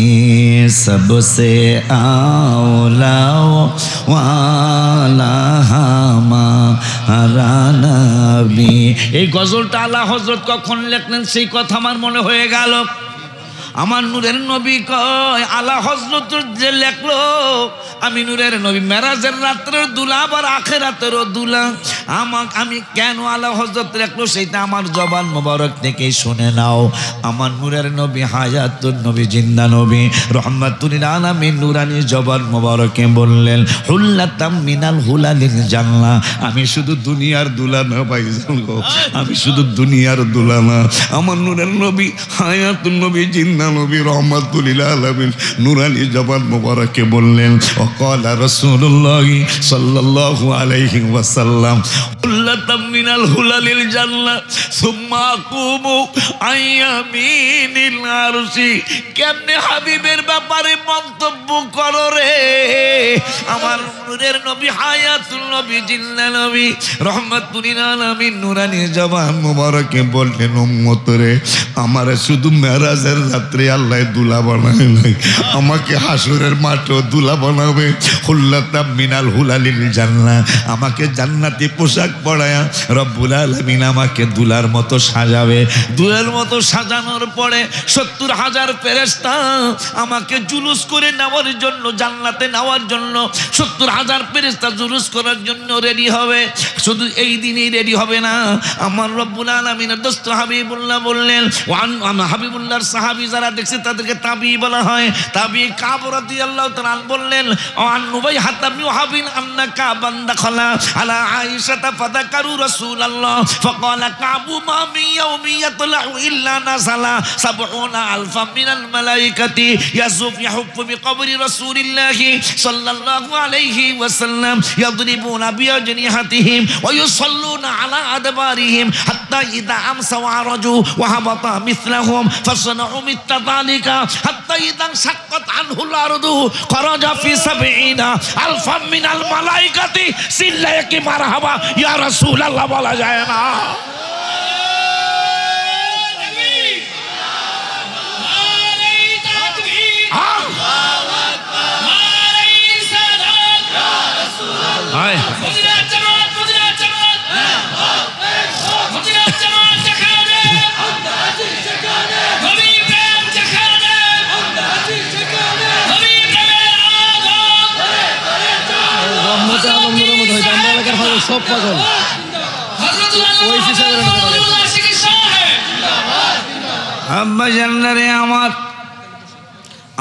सबसे आला वाला हमारा नबी। এই গজলটা আলা হযরত কখন লিখলেন সেই কথা আমার মনে হয়ে গেল। আমার নূরের নবী কয় আলা হযরত যে লেখলো আমি নূরের নবী মেরাজের রাত্রের দুলা আবার আখিরাতেরও দুলা আমি কেন আলা হযরত লেখলো সেটা আমার জবান মোবারক থেকে শুনে নাও। আমার নূরের নবী হায়াতুন নবী জিন্দা নবী রহমাতুল লিল আলামিন নূরানি জবান মোবারকে বললেন হুল্লাতাম মিনাল হুলালিল জান্নাহ আমি শুধু দুনিয়ার দুলা না ভাইজান গো আমি শুধু দুনিয়ার দুলা না আমার নূরের নবী হায়াতুন নবী জিন্দা নবী রহমাতুল লিল আলামিন নূরানি জবান মোবারকে বললেন ওয়াকালা রাসূলুল্লাহ সাল্লাল্লাহু আলাইহি ওয়াসাল্লাম হুল্লাতাম মিনাল হুলালিল জান্নাহ সুম্মা কুমু আইয়ামিনিল আরশি কেমনে হাবিবের ব্যাপারে মন্তব্য করো রে আমার নূরের নবী হায়াতুল নবী জিন্দা নবী রহমাতুল লিল আলামিন নূরানি জবান মোবারকে বললেন উম্মত রে আমারে শুধু মেরাজের রাত্রে আল্লাহ দুলা বানায় নাই আমাকে হাসরের মাঠেও দুলা বানাবে হুল্লাতাম মিনাল হুলালিল জান্নাহ আমাকে জান্নাতি পোশাক পরায়া রব্বুল আলামিন আমাকে দুলার মতো সাজাবে দুলার মতো সাজানোর পরে ৭০,০০০ ফেরেশতা আমাকে জুলুস করে নেওয়ার জন্য জান্নাতে নেওয়ার জন্য ৭০,০০০ ফেরেশতা জুলুস করার জন্য রেডি হবে শুধু এই দিনই রেডি হবে না আমার রব্বুল আলামিনের দোস্ত হাবিবুল্লাহ বললেন হাবিবুল্লাহর সাহাবী যারা দেখছে তাদেরকে তাবি বলা হয় তাবি কাব রাদিয়াল্লাহু তাআলা বললেন আন নুবাই হাতামি ওয়াহাবিন আন্নাকা বান্দা খালা আলা আয়েশা ফাযাকারু রাসূলুল্লাহ ফাকালা কাবু মা মিন ইয়াউমি ইয়াতলাউ ইল্লা নাসালা ৭০,০০০ মিনাল মালাইকাতি ইয়াহুফু বিকবরি রাসূলিল্লাহি সাল্লাল্লাহু আলাইহি ওয়াসাল্লাম ইয়াদরিবুনা বিআজনিহাতিহিম ওয়া ইউসাল্লুনা আলা আদবারিহিম হাত্তা ইযা আমসা ওয়া রাজু ওয়া হাবাতা মিসলাহুম ফাসনাউ মিথলা যালিকা হাত্তা ইযা শাক্কাত আনহুল আরদু খরাজা ফি ৭০,০০০ মিনাল মালাইকাতি সিল্লায়ে কি মারহাবা ইয়া রাসূলুল্লাহ বলা যায় না সব পাগল আব্বা জান্নারে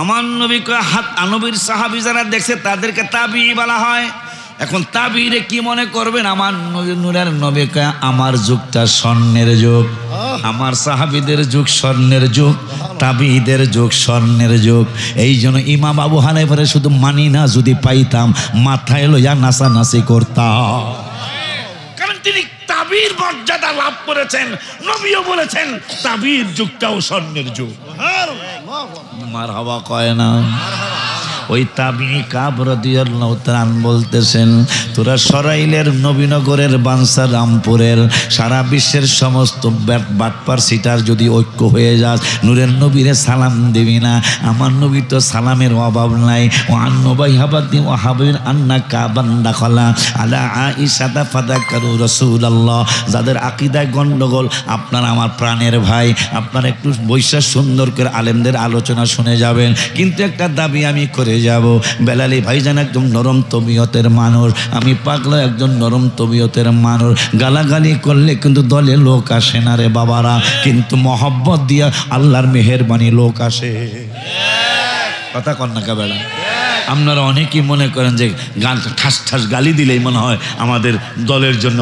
আমার নবীকে হাত নবীর সাহাবী যারা দেখছে তাদেরকে তাবি বলা হয় এখন তাবিরে কি মনে করবেন আমার নূরের নবীকে আমার যুগটা স্বর্ণের যুগ আমার সাহাবীদের যুগ স্বর্ণের যুগ তাবিদের যুগ স্বর্ণের যুগ এই জন্য ইমাম আবু হানিফারে শুধু মানি না যদি পাইতাম মাথায় লইয়া নাচানাচি করতাম কারণ তিনি তাবির মর্যাদা লাভ করেছেন নবীও বলেছেন তাবির যুগটাও স্বর্ণের যুগ মারহাবা কয় না ওই তাবি কাব রাদিয়াল্লাহু তাআলা বলতেছেন তোরা সরাইলের নবীনগরের বানসা রামপুরের সারা বিশ্বের সমস্ত বাটপার সিটার যদি ঐক্য হয়ে যায় নূরের নবীরে সালাম দিবি না আমার নবী তো সালামের অভাব নাই ও আন্নবাই হাবাদি ও হাবিন আন্না কাবান দাখলা আলা আয়েশা ফাযাকারু রাসূলুল্লাহ যাদের আকীদায় গন্ডগোল আপনার আমার প্রাণের ভাই আপনারা একটু বৈশা সুন্দর করে আলেমদের আলোচনা শুনে যাবেন কিন্তু একটা দাবি আমি করে হয়ে যাব। বেলালি ভাইজান একদম নরম তবিয়তের মানুষ, আমি পাগলা একজন নরম তবিয়তের মানুষ। গালাগালি করলে কিন্তু দলে লোক আসে না রে বাবারা, কিন্তু মহব্বত দিয়া আল্লাহর মেহেরবানি লোক আসে। কথা কন না বেলা, আপনারা অনেকেই মনে করেন যে গান ঠাস ঠাস গালি দিলেই মনে হয় আমাদের দলের জন্য।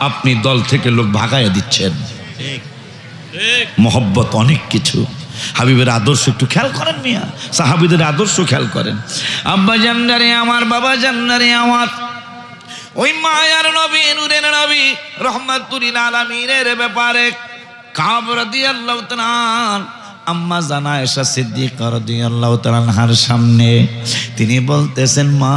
আপনি দল থেকে লোক ভাগাইয়া দিচ্ছেন। মহব্বত অনেক কিছু। হাবিবের আদর্শ একটু খেয়াল করেন মিয়া, সাহাবীদের আদর্শ খেয়াল করেন। আব্বা জান্নারে আমার, বাবা জান্নারে আমার, ওই মায়ার নবী নূরের নবী রহমাতুল আলামিনের ব্যাপারে কাব রাদিয়াল্লাহু তাআলা আম্মা জানা আয়েশা সিদ্দিকা রাদিয়াল্লাহু তাআলা আনহার সামনে তিনি বলতেছেন, মা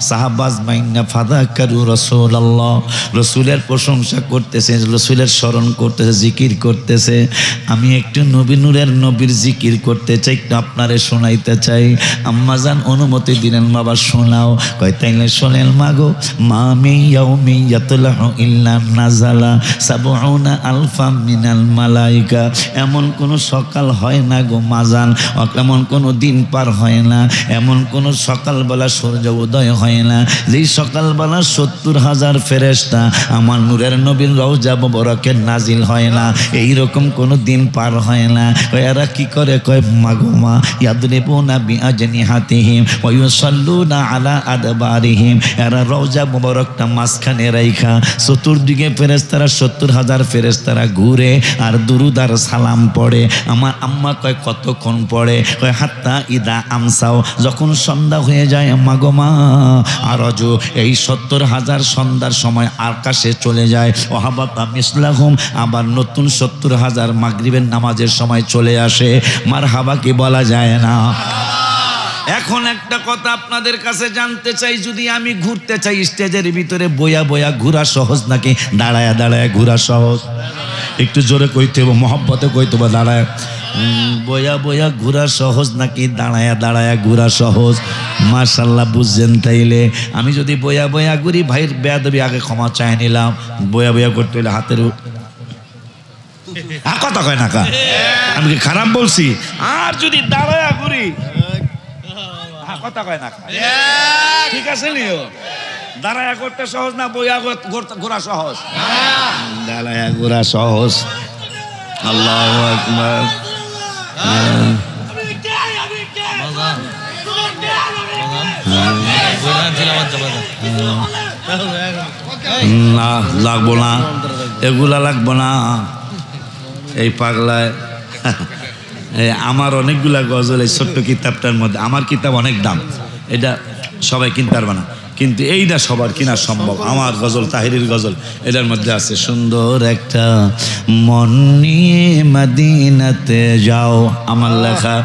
সাহাবাজ মাইন্না ফাযাকারু রাসূলুল্লাহ, রাসূলের প্রশংসা করতেছে, রাসূলের স্মরণ করতেছে, জিকির করতেছে। আমি একটু নবী নূরের নবীর জিকির করতে চাই, একটু আপনারে শোনাইতে চাই। আম্মা জান অনুমতি দিলেন, বাবা শোনাও। কয় তাইলে শোনেন মাগো। মা মিন ইয়াউমিন ইয়াতলাহু ইল্লা নাযালা সাবউনা আলফা মিনাল মালাইকা, এমন কোন সকাল হয় না গো মাজান, এমন কোনো দিন পার হয় না, এমন কোনো সকালবেলা সূর্য উদয় হয় না যেই সকালবেলা ৭০,০০০ ফেরেশতা আমার নূরের নবীর রওজা মুবারকে নাজিল হয় না। এইরকম কোনো দিন পার হয় না। এরা কি করে? কয় মাগো মা ইয়াদরিবুনা বিআজনিহাতিহিম ওয়া ইউসাল্লুনা আলা আদবারিহিম, এরা রওজা মুবারকটা মাঝখানে রাইখা চতুর্দিকে ফেরেশতারা ৭০,০০০ ফেরেশতারা ঘুরে আর দুরুদ আর সালাম পড়ে। আমার আম্মা কয় কতক্ষণ পড়ে? কয় হাত্তা ইদা আমসাও, যখন সন্ধ্যা হয়ে যায় মাগো মা আরজু, এই ৭০,০০০ সন্ধ্যার সময় আকাশে চলে যায়। ওয়াহাবাতা মিসলাহুম, আবার নতুন ৭০,০০০ মাগরিবের নামাজের সময় চলে আসে। মারহাবা কি বলা যায় না? এখন একটা কথা আপনাদের কাছে জানতে চাই, যদি আমি ঘুরতে চাই স্টেজের ভিতরে বয়া বয়া ঘোরা সহজ নাকি দাঁড়ায়া দাঁড়ায়া ঘোরা সহজ? একটু জোরে কইতে হবে, মহব্বতে কইতে হবে। দাঁড়ায় বয়া বয়া ঘোরা সহজ নাকি দাঁড়ায়া দাঁড়ায়া ঘোরা সহজ? মাশাল্লাহ বুঝছেন। তাইলে আমি যদি বয়া বয়া ঘুরি, ভাইয়ের বেয়াদবি আগে ক্ষমা চাই নিলাম। বয়া বয়া করতে হলে হাতের কথা কয় না কা, আমি কি খারাপ বলছি? আর যদি দাঁড়ায়া ঘুরি, কথা কয় না, ঠিক আছে নিও। দাঁড়ায়া করতে সহজ না বইয়া ঘোরা সহজ? দাঁড়ায়া ঘোরা সহজ। আল্লাহু আকবার। না লাগবো না, এগুলা লাগবো না। এই পাগলায় আমার অনেকগুলা গজল এই ছোট্ট কিতাবটার মধ্যে। আমার কিতাব অনেক দাম, এটা সবাই কিনতে পারবে না, কিন্তু এইটা সবার কিনা সম্ভব। আমার গজল, তাহিরির গজল, এটার মধ্যে আছে সুন্দর একটা মন নিয়ে মদিনাতে যাও, আমার লেখা।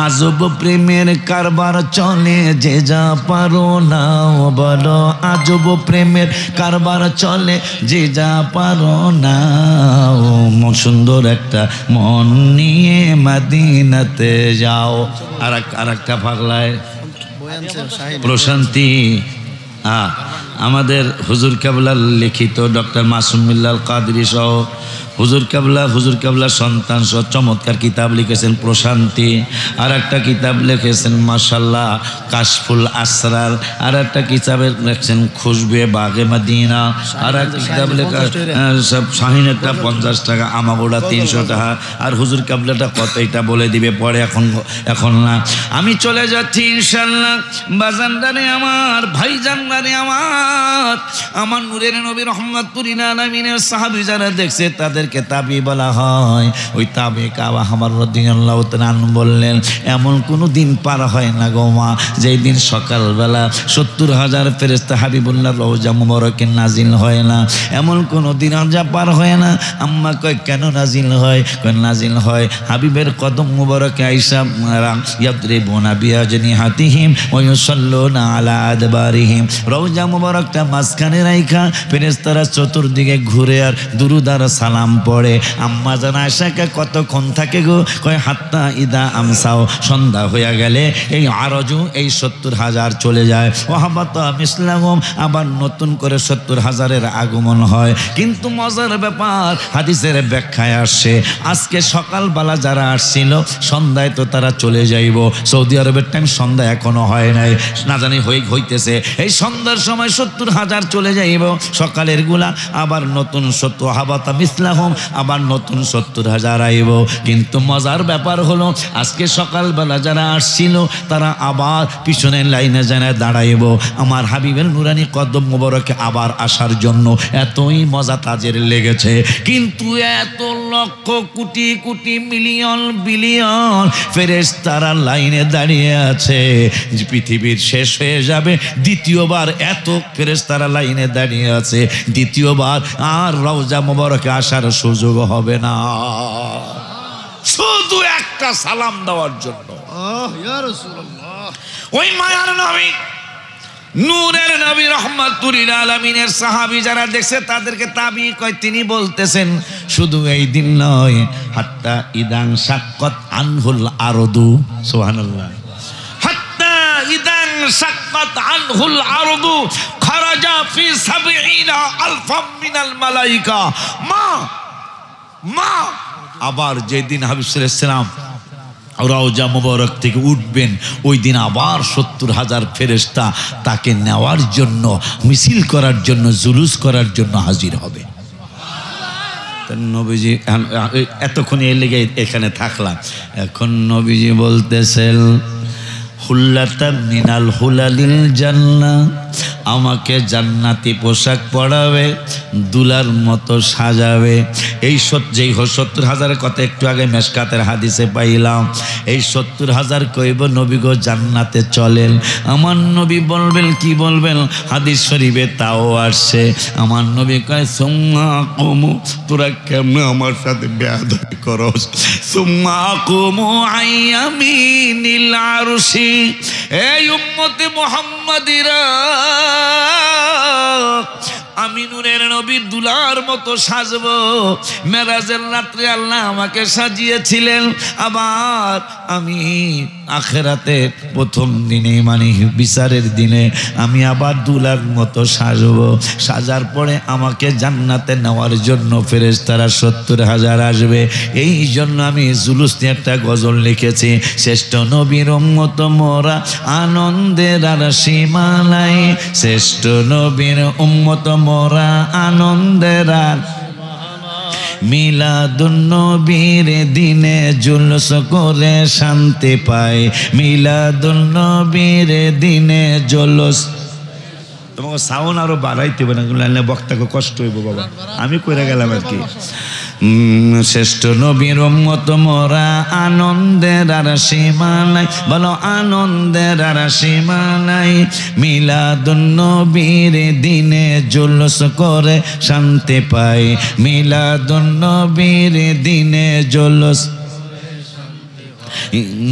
আজব প্রেমের কারবার চলে, যে যা পারো নাও বলো। আজব প্রেমের কারবার চলে, যে যা পারো নাও। সুন্দর একটা মন নিয়ে মদিনাতে যাও। আর একটা পাগলায় প্রশান্তি। আমাদের হুজুর কেবলার লিখিত ডক্টর মাসুম মিল্লাল কাদরি সহ হুজুর কেবলা সন্তান সহ চমৎকার কিতাব লিখেছেন প্রশান্তি। আর একটা কিতাব লিখেছেন মাশাল্লাহ কাশফুল আসরার। আর একটা কিতাবে লিখছেন খুশবে বাগে মদিনা। আর একটা কিতাব লেখা সব শাহিনেরটা 50 টাকা, আমাগোড়া 300 টাকা। আর হুজুর কেবলাটা কত এটা বলে দিবে পরে, এখন না। আমি চলে যাচ্ছি ইনশাল্লাহ। বাজানদারে আমার, ভাইজানদারে আমার নূরের নবী রহমাতুল আলামিনের সাহাবী যারা দেখছে তাদেরকে তাবি বলা হয়। ওই তাবি কাবা আমার রাদিয়াল্লাহু তাআলা বললেন, এমন কোনো দিন পার হয় না গো মা যেই দিন সকালবেলা ৭০,০০০ ফেরেশতা হাবিবুল্লাহ রওজা মুবারকে নাজিল হয় না। এমন কোনো দিন যা পার হয় না। আম্মা কয় কেন নাজিল হয়? কয় নাজিল হয় হাবিবের কদম মুবারকে আইসা ইয়াদরিবুনা বিআজনিহাতিহিম ওয়া ইউসাল্লুনা আলা আদবারিহিম। রওজা মুবারক মোবারকটা মাঝখানে রাইখা ফেরেশতারা চতুর্দিকে ঘুরে আর দুরুদ আর সালাম পড়ে। আম্মা জান আয়েশাকে কতক্ষণ থাকে গো? কয় হাত্তা ইদা আমসাও, সন্ধ্যা হইয়া গেলে এই আরজু এই 70,000 চলে যায়। ওয়াহাবাতা মিসলাহুম, আবার নতুন করে 70,000-এর আগমন হয়। কিন্তু মজার ব্যাপার, হাদিসের ব্যাখ্যায় আসছে আজকে সকালবেলা যারা আসছিল সন্ধ্যায় তো তারা চলে যাইব। সৌদি আরবের টাইম সন্ধ্যা এখনো হয় নাই, না জানি হইতেছে। এই সন্ধ্যার সময় 70,000 চলে যাইব, সকালের গুলা আবার নতুন 70 হাবাতা মিসলাহুম, আবার নতুন 70,000 আইব। কিন্তু মজার ব্যাপার হলো আজকে সকালবেলা যারা আসছিল তারা আবার পিছনের লাইনে জানায় দাঁড়াইব আমার হাবিবের নুরানি কদম মোবারকে আবার আসার জন্য। এতই মজা তাদের লেগেছে। কিন্তু এত লক্ষ কোটি কোটি মিলিয়ন বিলিয়ন ফেরেশতারা লাইনে দাঁড়িয়ে আছে, পৃথিবীর শেষ হয়ে যাবে, দ্বিতীয়বার এত ফেরেশতারা লাইনে দাঁড়িয়ে আছে, দ্বিতীয়বার আর রওজা মোবারকে আসার সুযোগ হবে না, শুধু একটা সালাম দেওয়ার জন্য। ইয়া রাসূলুল্লাহ, ওই মায়ার নবী, নূরের নবী, রহমাতুল আলামিনের সাহাবী যারা দেখছে তাদেরকে তাবি কয়, তিনি বলতেছেন শুধু এই দিন নয়, হাত্তা ইদাং শাক্কাত আনহুল আরদু, সুবহানাল্লাহ, হাত্তা ইদাং শাক্কাত আনহুল আরদু খারাজা ফি ৭০,০০০ মিনাল মালাইকা। মা আবার যেদিন হাবিব সাল্লাল্লাহু আলাইহি ওয়াসাল্লাম রওজা মুবারক থেকে উঠবেন, ওই দিন আবার ৭০,০০০ ফেরেশতা তাকে নেওয়ার জন্য, মিছিল করার জন্য, জুলুস করার জন্য হাজির হবে। নবীজি এতক্ষণ এর লেগে এখানে থাকলাম। এখন নবীজি বলতেছেন হুল্লাতা মিনাল হুলালিল জান্নাহ, আমাকে জান্নাতি পোশাক পরাবে, দুলার মতো সাজাবে। এই যেই ৭০,০০০-এর কথা একটু আগে মেশকাতের হাদিসে পাইলাম, এই ৭০,০০০ কইব নবী গো জান্নাতে চলেন। আমার নবী বলবেন, কি বলবেন? হাদিস শরীফে তাও আসছে, আমার নবী কয় সুম্মা কুমু, তোরা কেমনে আমার সাথে বেয়াদবি করস? সুম্মা কুমু আইয়ামিনিল আরশি, এই উম্মতে মুহাম্মাদিরা, আমি নূরের নবী দুলার মতো সাজবো। মেরাজের রাত্রে আল্লাহ আমাকে সাজিয়েছিলেন, আবার আমি আখেরাতে প্রথম দিনে মানে বিচারের দিনে আমি আবার দুলার মতো সাজবো। সাজার পরে আমাকে জান্নাতে নেওয়ার জন্য ফেরেশতারা ৭০,০০০ আসবে। এই জন্য আমি জুলুস নিয়ে একটা গজল লিখেছি, শ্রেষ্ঠ নবীর উম্মত মোরা আনন্দের আর সীমা নাই, শ্রেষ্ঠ নবীর উম্মত মোরা আনন্দের আর মিলাদুন নবীর দিনে জুলুস করে শান্তি পায়, মিলাদুন নবীর দিনে জুলুস। তোমাকে সাউন্ড আরো বাড়াইতে হবে না, বক্তাকে কষ্ট হইব বাবা, আমি কইরা গেলাম আর কি। শ্রেষ্ঠ নবীর উম্মত মোরা আনন্দের আর সীমা নাই, বলো আনন্দের আর সীমা নাই, মিলাদুন নবীর দিনে জুলুস করে শান্তি পাই, মিলাদুন নবীর দিনে জুলুস।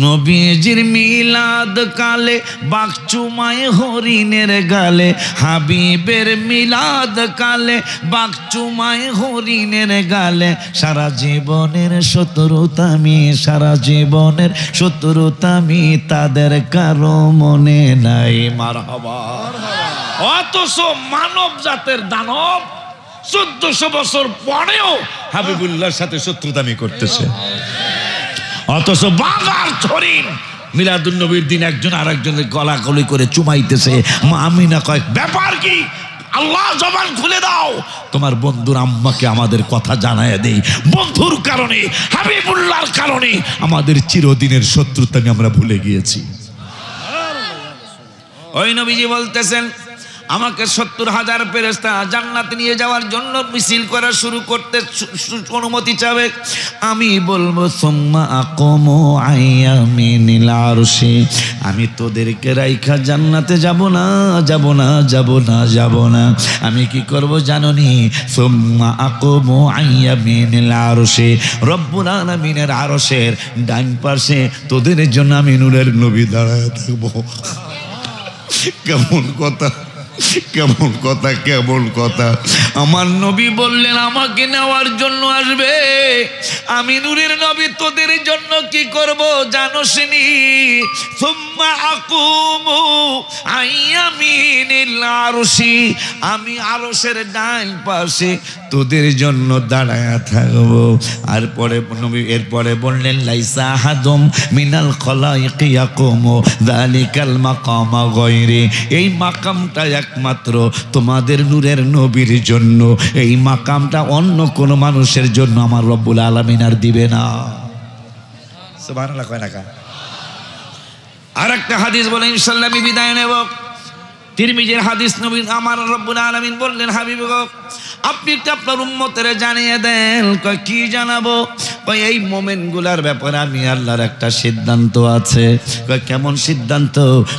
নবীজির মিলাদ কালে বাকচুমায় হরিণের গালে, হাবিবের মিলাদ কালে বাকচুমায় হরিণের গালে, সারা জীবনের শত্রুতামি, সারা জীবনের শত্রুতামি তাদের কারো মনে নাই। মারহাবা। অথচ মানব জাতের দানব ১৪০০ বছর পরেও হাবিবুল্লাহর সাথে শত্রুতামি করতেছে। অথচ বাগার হরিণ মিলাদুন নবীর দিন একজন আরেকজনের গলাগলি করে চুমাইতেছে। মা আমিনা কয়, ব্যাপার কি? আল্লাহ জবান খুলে দাও, তোমার বন্ধুর আম্মাকে আমাদের কথা জানায় দেই। বন্ধুর কারণে, হাবিবুল্লাহর কারণে আমাদের চিরদিনের শত্রুতামি আমরা ভুলে গিয়েছি। ওই নবীজি বলতেছেন আমাকে ৭০,০০০ ফেরেশতা জান্নাতে নিয়ে যাওয়ার জন্য মিছিল করা শুরু করতে অনুমতি চাবে। আমি বলবো সুম্মা আকুমু আইয়ামিনিল আরশি, আমি তোদেরকে রাইখা জান্নাতে যাব না, যাব না, যাব না, যাব না। আমি কি করব জানোনি? সুম্মা আকুমু আইয়ামিনিল আরশি, রব্বুল আলামিনের আরশের ডান পাশে তোদের জন্য আমি নূরের নবী দাঁড়ায় থাকবো। কেমন কথা? কেমন কথা, কেমন কথা। আমার নবী বললেন আমাকে নেওয়ার জন্য আসবে, আমি নূরের নবী তোদের জন্য কি করব জানোসনি? সুম্মা আকুমু আইয়ামিনিল আরশি, আমি আরশের ডান পাশে তোদের জন্য দাঁড়ায়া থাকবো। আর পরে নবী এরপরে বললেন লাইসা আহাদুম মিনাল খলাইকি ইয়াকুমু যালিকাল মাকামা গায়রি, এই মাকামটা একমাত্র তোমাদের নূরের নবীর জন্য, এই মাকামটা অন্য কোনো মানুষের জন্য আমার রব্বুল আলামিন আর দিবে না। সুবহানাল্লাহ কয় না কা? আর একটা হাদিস বলে ইনশাআল্লাহ আমি বিদায় নেব। তিরমিজির হাদিস, নবী আমার রব্বুল আলামিন বললেন হাবিব গো আপনি একটু আপনার উম্মতের জানিয়ে দেন। কয় কি জানাবো? কয় এই মোমেনগুলার ব্যাপারে আমি আল্লাহর একটা সিদ্ধান্ত আছে। কয় কেমন সিদ্ধান্ত?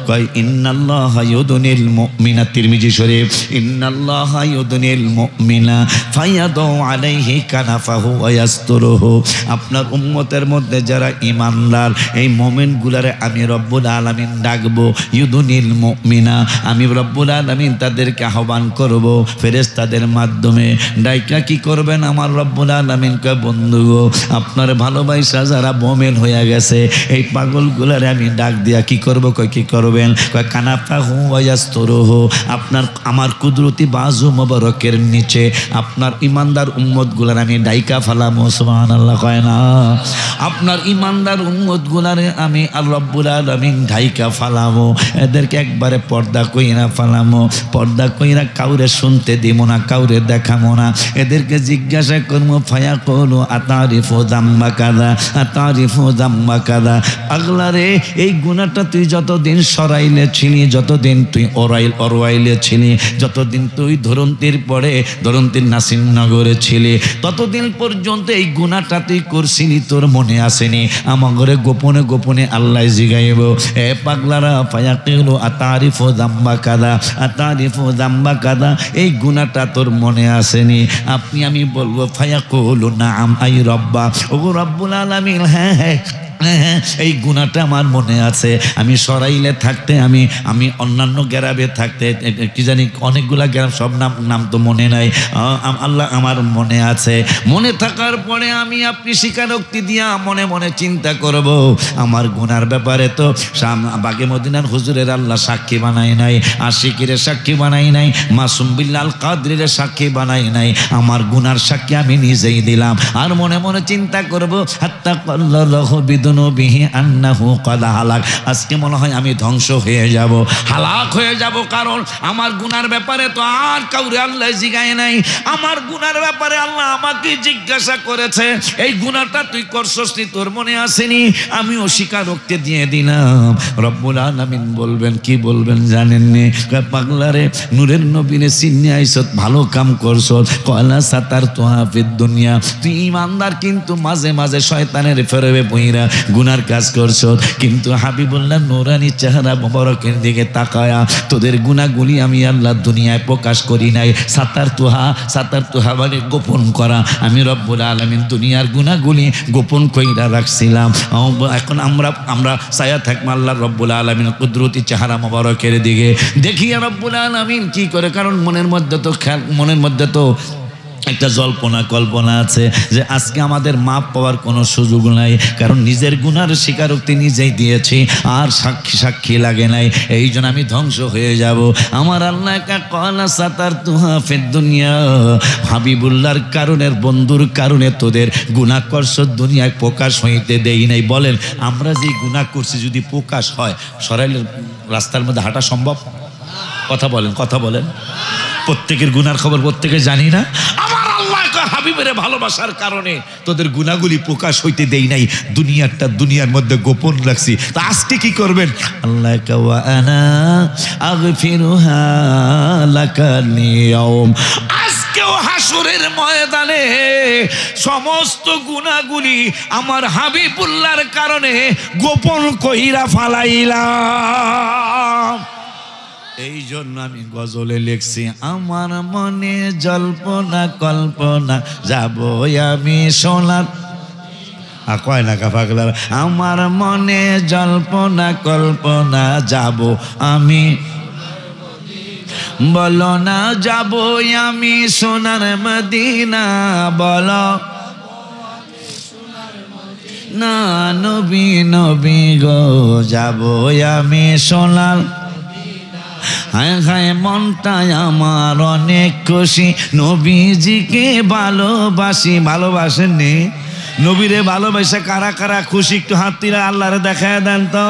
কয় ইন্নাল্লাহা ইউদনিল মুমিনা, তিরমিজি শরীফ, ইন্নাল্লাহা ইউদনিল মুমিনা ফায়াদু আলাইহি কানাফাহু ওয়া ইয়াসতুরুহু, আপনার উম্মতের মধ্যে যারা ঈমানদার এই মোমেনগুলারে আমি রব্বুল আলামিন ডাকবো। ইউদনিল মুমিনা, আমি রব্বুল আলামিন তাদেরকে আহ্বান করব ফেরেশতাদের মাধ্যমে। ডাইকা কি করবেন আমার রব্বুল আলামিন? কয় বন্ধু গো আপনার ভালোবাসা যারা মোমেন হয়ে গেছে এই পাগলগুলারে আমি ডাক দিয়া কি করব? কয় কি করবেন? কয় কানাফাহু ওয়া ইয়াসতুরুহু, আপনার আমার কুদরতি বাজু মোবারকের নিচে আপনার ইমানদার উম্মতগুলার আমি ডাইকা ফালামো। সুবহানাল্লাহ কয় না? আপনার ইমানদার উম্মতগুলারে আমি আর রব্বুল আলামিন ডাইকা ফালামো, এদেরকে একবারে পর্দা কইরা ফালামো। পর্দা কইরা কাউরে শুনতে দিব না, কাউরে দেখাবো না, এদেরকে জিজ্ঞাসা করবো ফায়াকুলু আতারিফু যাম্বা কাযা আতারিফু যাম্বা কাযা। পাগলারে এই গুনাহটা তুই যতদিন সরাইলে ছিলি, যতদিন তুই অরওয়াইলে ছিলি, যতদিন তুই ধরন্তির পরে ধরন্তির নাসিরনগরে ছিলি, ততদিন পর্যন্ত এই গুনাহটা তুই করছিলি, তোর মনে আসেনি? আমাগরে গোপনে গোপনে আল্লাহ জিগাইব, এ পাগলারা ফায়াকুলু আতারিফু যাম্বা কাযা আতারিফু যাম্বা কাযা, এই গুনাহটা তোর মনে আসেনি? আমি বলবো ফায়াকুলু নাআম আই রব্বা, ও রব্বুল আলামিন হ্যাঁ হ্যাঁ হ্যাঁ এই গুনাহটা আমার মনে আছে। আমি সরাইলে থাকতে, আমি অন্যান্য গ্রামে থাকতে, কি জানি অনেকগুলা গ্রাম, সব নাম তো মনে নাই, আল্লাহ আমার মনে আছে। মনে থাকার পরে আমি আপনি স্বীকারোক্তি দিয়া মনে মনে চিন্তা করব আমার গুনার ব্যাপারে তো বাগে মদিনার হুজুরের আল্লাহ সাক্ষী বানাই নাই, আশিকিরে সাক্ষী বানাই নাই, মাসুম বিল্লাল কাদরিরে সাক্ষী বানাই নাই, আমার গুনার সাক্ষী আমি নিজেই দিলাম। আর মনে মনে চিন্তা করব হাত্তা কাল্লাহু বিদুন বিহি আন্নাহু ক্বাদ হালাক, আজকে মনে হয় আমি ধ্বংস হয়ে যাব, হালাক হয়ে যাব, কারণ আমার গুনার ব্যাপারে তো আর কাউরে আল্লাহ জিগায় নাই। আমার গুনার ব্যাপারে আল্লাহ আমাকে জিজ্ঞাসা করেছে, এই গুনাহটা তুই করছস নি, তোর মনে আসেনি? আমিও স্বীকারোক্তি দিয়ে দিলাম। রব্বুল আলামিন বলবেন, কি বলবেন জানেন নি? পাগলারে নূরের নবীরে চিন্নি আইছত, ভালো কাম করছস, কয়লা সাতার তোহা ফিদ দুনিয়া, তুই ইমানদার কিন্তু মাঝে মাঝে শয়তানের ফেরবে বইরা গুনার কাজ করছো, কিন্তু হাবিবুল্লাহ নূরানি চেহারা মোবারকের দিকে তাকায়া তোদের গুনাহগুলি আমি আল্লাহ দুনিয়ায় প্রকাশ করি নাই। সাতার তুহা মানে গোপন করা, আমি রব্বুল আলামিন দুনিয়ার গুনাহগুলি গোপন কইরা রাখছিলাম। এখন আমরা ছায়া থাকবো আল্লাহ রব্বুল আলামিন কুদরতি চেহারা মোবারকের দিকে দেখিয়া রব্বুল আলামিন কি করে, কারণ মনের মধ্যে তো একটা জল্পনা কল্পনা আছে যে আজকে আমাদের মাপ পাওয়ার কোনো সুযোগ নাই, কারণ নিজের গুনার স্বীকারোক্তি নিজেই দিয়েছি, আর সাক্ষী লাগে নাই, এই জন্য আমি ধ্বংস হয়ে যাব। আমার আল্লাহ কলা সাতার তুহা ফিদ দুনিয়া, হাবিবুল্লাহর কারণের বন্ধুর কারণে তোদের গুনাহ করছ দুনিয়ায় প্রকাশ হইতে দেই নাই। বলেন আমরা যে গুনাহ করছি যদি প্রকাশ হয়, সরাইলে রাস্তার মধ্যে হাঁটা সম্ভব? কথা বলেন প্রত্যেকের গুনার খবর প্রত্যেকে জানি না। আমার আল্লাহ হাবিবের ভালোবাসার কারণে তোদের গুনাহগুলি প্রকাশ হইতে দেই নাই, দুনিয়ার মধ্যে গোপন রাখছি। তা আজকে কি করবেন? আল্লাহ ওয়া আনা আগফিরুহা লাকাল ইয়াউম, আজকেও হাসরের ময়দানে সমস্ত গুনাহগুলি আমার হাবিবুল্লাহর কারণে গোপন কইরা ফালাইলাম। এই জন্য আমি গজলে লিখছি, আমার মনে জল্পনা কল্পনা যাব আমি সোনার, কয় না পাগলার, আমার মনে জল্পনা কল্পনা যাব আমি বলো না যাবো আমি সোনার মদিনা, বলো না নবী নবী গো যাবো আমি সোনার। হায় হায় মনটাই আমার অনেক খুশি, নবীজিকে ভালোবাসি। ভালোবাসেননি? নবীরে ভালোবাসে কারা কারা খুশি একটু হাত তুলে আল্লাহরে দেখায় দেন তো।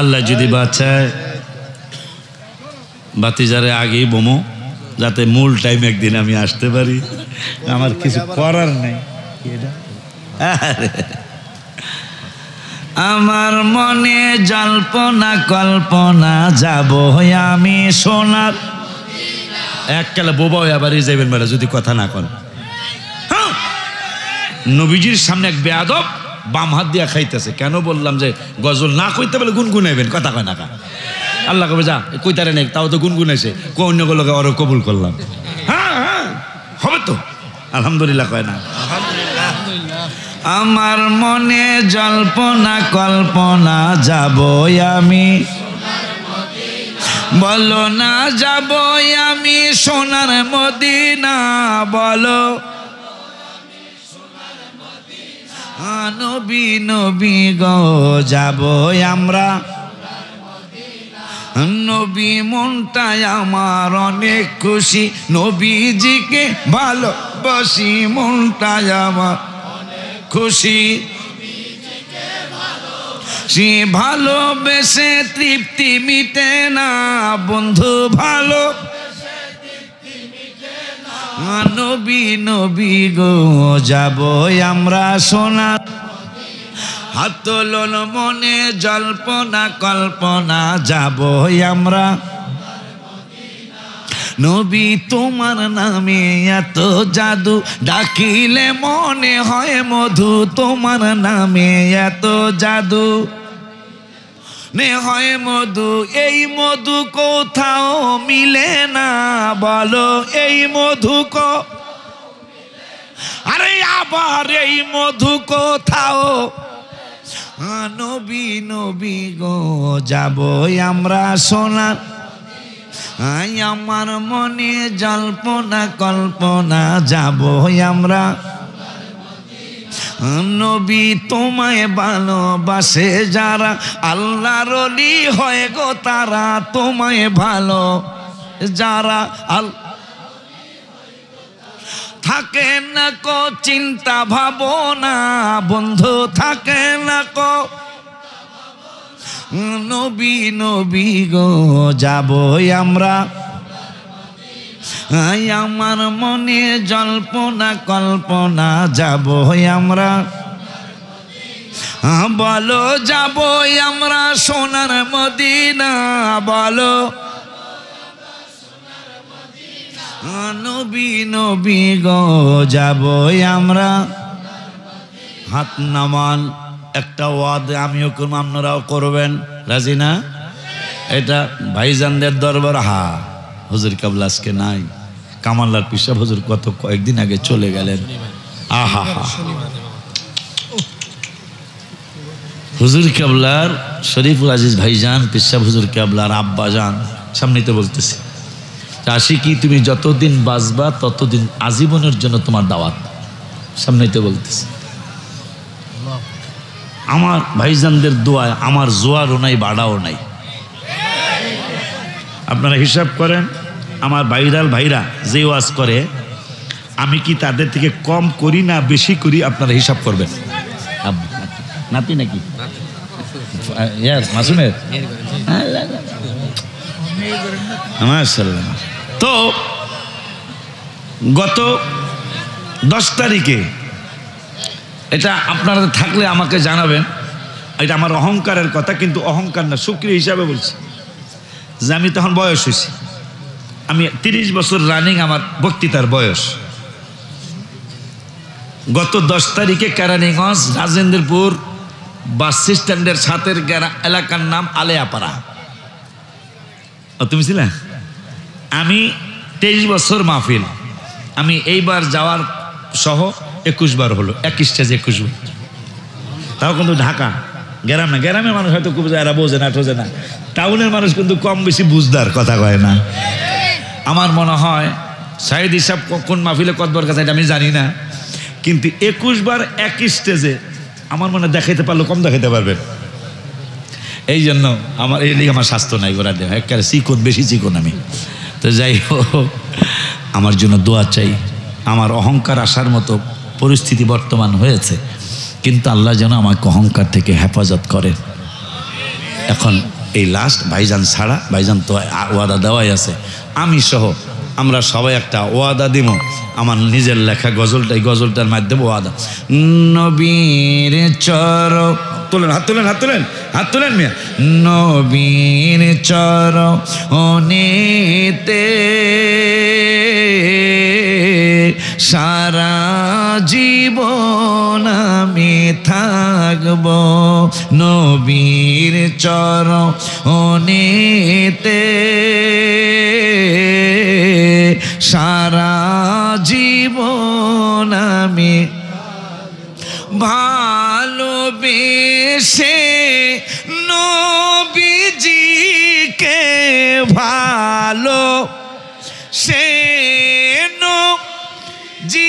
আল্লাহ যদি বাঁচায় বাতিজারে আগেই বোমো, যাতে মূল টাইম একদিন আমি আসতে পারি। আমার কিছু করার নেই। আমার মনে জল্পনা কল্পনা যাব আমি সোনার। এককালে বোবা হয়ে আবার যাবেন বেলা যদি কথা না কন। নবীজির সামনে এক বেয়াদব বাম হাত দিয়া খাইতেছে। কেন বললাম যে গজল না কইতে বলে গুনগুনাইবেন, কথা কয় না কা। আল্লাহ কবে যা কইতারে নেই, তাও তো গুনগুনাইছে, অন্যগুলোকে আরো কবুল করলাম। হ্যাঁ হ্যাঁ হবে তো, আলহামদুলিল্লাহ কয় না। আমার মনে জল্পনা কল্পনা যাব আমি, বলো না যাব আমি সোনার মদিনা, বলো নবী নবী গো যাব আমরা। নবী মনটাই আমার অনেক খুশি, নবীজিকে ভালোবাসি মনটাই আমার খুশি। সে ভালোবেসে তৃপ্তি মিটে না বন্ধু, ভালো নবী নবী গো যাব আমরা সোনার। হাত তোলন মনে জল্পনা কল্পনা যাব আমরা। নবী তোমার নামে এত জাদু, ডাকিলে মনে হয় মধু। তোমার নামে এত জাদু নে হয় মধু, এই মধু কোথাও মিলে না, বলো এই মধু আরে আবার এই মধু কোথাও। নবী নবী গো যাব আমরা সোনার। আমার মনে জল্পনা কল্পনা যাব আমরা। নবী তোমায় ভালোবাসে যারা, আল্লাহর ওলি হয় গো তারা। তোমায় ভালো যারা থাকে না কো চিন্তা ভাবনা বন্ধু, থাকে না কো। নবী নবী গো যাব আমরা। আমার মনে জল্পনা কল্পনা যাব আমরা। বলো যাব আমরা সোনার মদিনা, বলো নবী নবী গো যাব আমরা। হাত নামান, একটা ওয়াদে আমিও করব, আপনারাও করবেন, রাজি না? এটা ভাইজানদের দরবার। হা হুজুর কাবলা আজকে নাই, কামাল্লার পিসা হুজুর কত কয়েকদিন আগে চলে গেলেন। আহা হা হুজুর কাবলার শরীফুল আজিজ ভাইজান পিসা হুজুর কাবলার আব্বা যান সামনে তো বলতেছি, আশিকি তুমি যতদিন বাঁচবা ততদিন আজীবনের জন্য তোমার দাওয়াত। সামনেই তো বলতেছি। আমার ভাইজানদের দোয়ায় আমার জোয়ারও নাই বাড়াও নাই। আপনারা হিসাব করেন, আমার ভাইরাল ভাইরা যে ওয়াজ করে আমি কি তাদের থেকে কম করি না বেশি করি? আপনারা হিসাব করবেন। নাতি নাকি মাসুমের? তো গত 10 তারিখে, এটা আপনারা থাকলে আমাকে জানাবেন, এটা আমার অহংকারের কথা, কিন্তু অহংকার না, শুকরিয়া হিসাবে বলছি যে আমি তখন বয়স হয়েছি, আমি 30 বছর রানিং আমার বক্তৃতার বয়স। গত 10 তারিখে কেরানীগঞ্জ রাজেন্দ্রপুর বাস স্ট্যান্ডের ছাতের এলাকার নাম আলেয়াপাড়া। তুমি ছিলে? আমি 23 বছর মাহফিল, আমি এইবার যাওয়ার সহ 21 বার হলো, 21 স্টেজ 21 বার, তাও কিন্তু ঢাকা গ্রাম না। গ্রামের মানুষ হয়তো খুব এরা বোঝে না ঠোঝে না, টাউনের মানুষ কিন্তু কম বেশি বুঝদার, কথা কয় না। আমার মনে হয় সাইদ হিসাব কোন মাহফিলে কতবার কাছে এটা আমি জানি না, কিন্তু 21 বার এক স্টেজে আমার মনে দেখাইতে পারলো কম দেখাইতে পারবেন। এই জন্য আমার এই লিগে আমার স্বাস্থ্য নাই, গোড়া দেওয়া একেবারে চিকন, বেশি চিকন আমি। তো যাই হোক, আমার জন্য দোয়া চাই। আমার অহংকার আসার মতো পরিস্থিতি বর্তমান হয়েছে, কিন্তু আল্লাহ যেন আমাকে অহংকার থেকে হেফাজত করে। এখন এই লাস্ট ভাইজান ছাড়া, ভাইজান তো ওয়াদা দেওয়াই আছে, আমি সহ আমরা সবাই একটা ওয়াদা দিব। আমার নিজের লেখা গজলটা, এই গজলটার মাধ্যমে ওয়াদা। নবীর চরণ তোলেন, হাত তোলেন, হাত তোলেন, হাত তোলেন মিয়া। নবীর চরণেতে সারা জীবন আমি থাকব, নবীর চরণেতে সারা জীবন আমি ভালোবেসে নবীজিকে ভালো সে নবীজিকে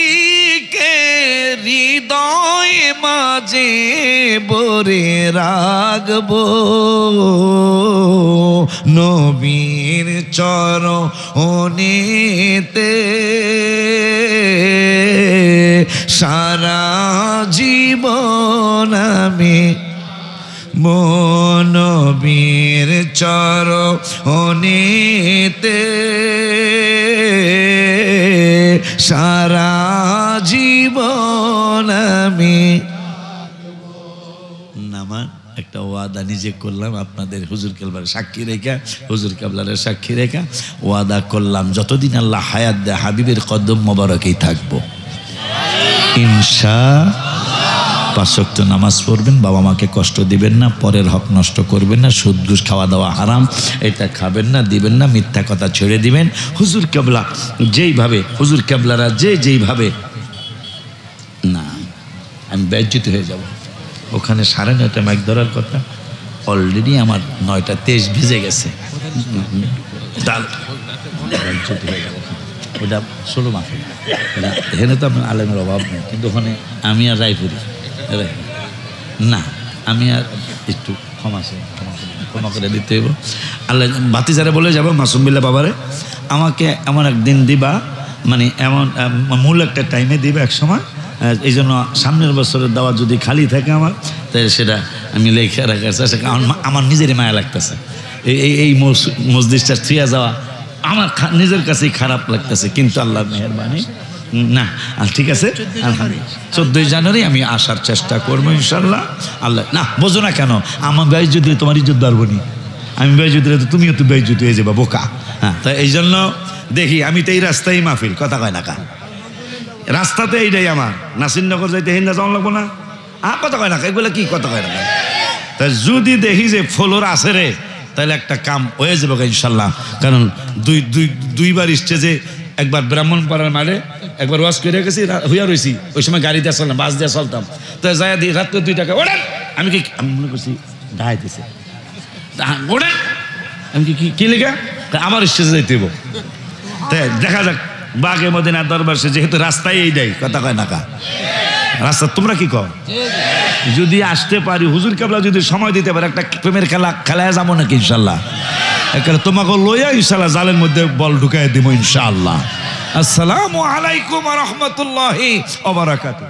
হৃদয় মাঝে বরে রাখবো, নবীর চরণেতে সারা জীবন আমি নবীর চরণেতে সারা জীবন আমি। নামান একটা ওয়াদা নিজে করলাম, আপনাদের হুজুর কেবলার সাক্ষী রেখা, হুজুর কেবলারের সাক্ষী রেখা ওয়াদা করলাম, যতদিন আল্লাহ হায়াত দেয় হাবিবের কদম মোবারকেই থাকবো ইনশাআল্লাহ। 5 ওয়াক্ত নামাজ পড়বেন, বাবা মাকে কষ্ট দিবেন না, পরের হক নষ্ট করবেন না, সুদ ঘুষ খাওয়া দাওয়া হারাম, এটা খাবেন না, দিবেন না, মিথ্যা কথা ছেড়ে দিবেন। হুজুর কেবলা যেইভাবে, হুজুর কেবলারা যেইভাবে, না আমি বেজ্জিত হয়ে যাব। ওখানে 9:30 মাইক ধরার কথা, অলরেডি আমার 9:23 ভিজে গেছে, বেজ্জিত হয়ে যাব। ওটা 16 মাসে এখানে তো আপনার আলেমের অভাব নেই, কিন্তু ওখানে আমি আর রায়পুরি না, আমি আর একটু ক্ষমা করে দিতে হইব। আল্লাহ ভাতিজারে বলে যাবো মাসুম বিল্লাহ বাবারে, আমাকে এমন একদিন দিবা, মানে এমন মূল একটা টাইমে দিবে এক সময়, এই জন্য সামনের বছরের দাওয়া যদি খালি থাকে আমার, তাই সেটা আমি লেখা রাখার চেষ্টা, আমার নিজেরই মায়া লাগতেছে। এই মসজিদটা থিয়া যাওয়া আমার নিজের কাছেই খারাপ লাগতেছে, কিন্তু আল্লাহর মেহেরবানি না। আর ঠিক আছে, 14 জানুয়ারি আমি আসার চেষ্টা করবো ইনশাল্লাহ। আল্লাহ না বোঝো না কেন, আমার বেইজ্জত দিলে তোমার ইজ্জত বাড়বো নি, আমি বেইজ্জত দিলে তো তুমিও তো বেইজ্জত হয়ে যাবা বোকা। হ্যাঁ, তাই এই জন্য দেখি, আমি তো এই রাস্তায় মাহফিল, কথা কয় না কা, রাস্তাতে এইটাই আমার। নাসিরনগর যাইতে হিন্দা যাওয়া লাগবো না, কথা কয় না, এগুলো কি কথা কয় না। তাই যদি দেখি যে ফলোর আছে রে, তাহলে একটা কাম হয়ে যাবে ইনশাল্লাহ। কারণ দুইবার স্টেজে, একবার ব্রাহ্মণপাড়ার মাঠে, একবার ওয়াজ করে গেছি, হইয়া রয়েছি, ওই সময় গাড়িতে চললাম, বাস দিয়ে চলতাম, তো যাই দিই রাত্রে 2 টাকা ওড়েন, আমি মনে করছি দাঁড়াইতেছে, ওড়েন, আমি কি লেখা আমার স্টেজে যাইতে হইব। তাই দেখা যাক, বাগে মদিনা দরবার, যেহেতু রাস্তায় এইটাই, কথা কয় না কা রাস্তা, তোমরা কি কও? যদি আসতে পারি, হুজুর কেবলা যদি সময় দিতে পারে, একটা প্রেমের খেলায় যাবো নাকি ইনশাল্লাহ। এখানে তোমাকে লইয়া ইনশাল্লাহ জালের মধ্যে বল ঢুকাই দিব ইনশাআল্লাহ। আসসালামু আলাইকুম ওয়া রাহমাতুল্লাহি ওয়া বারাকাতুহু।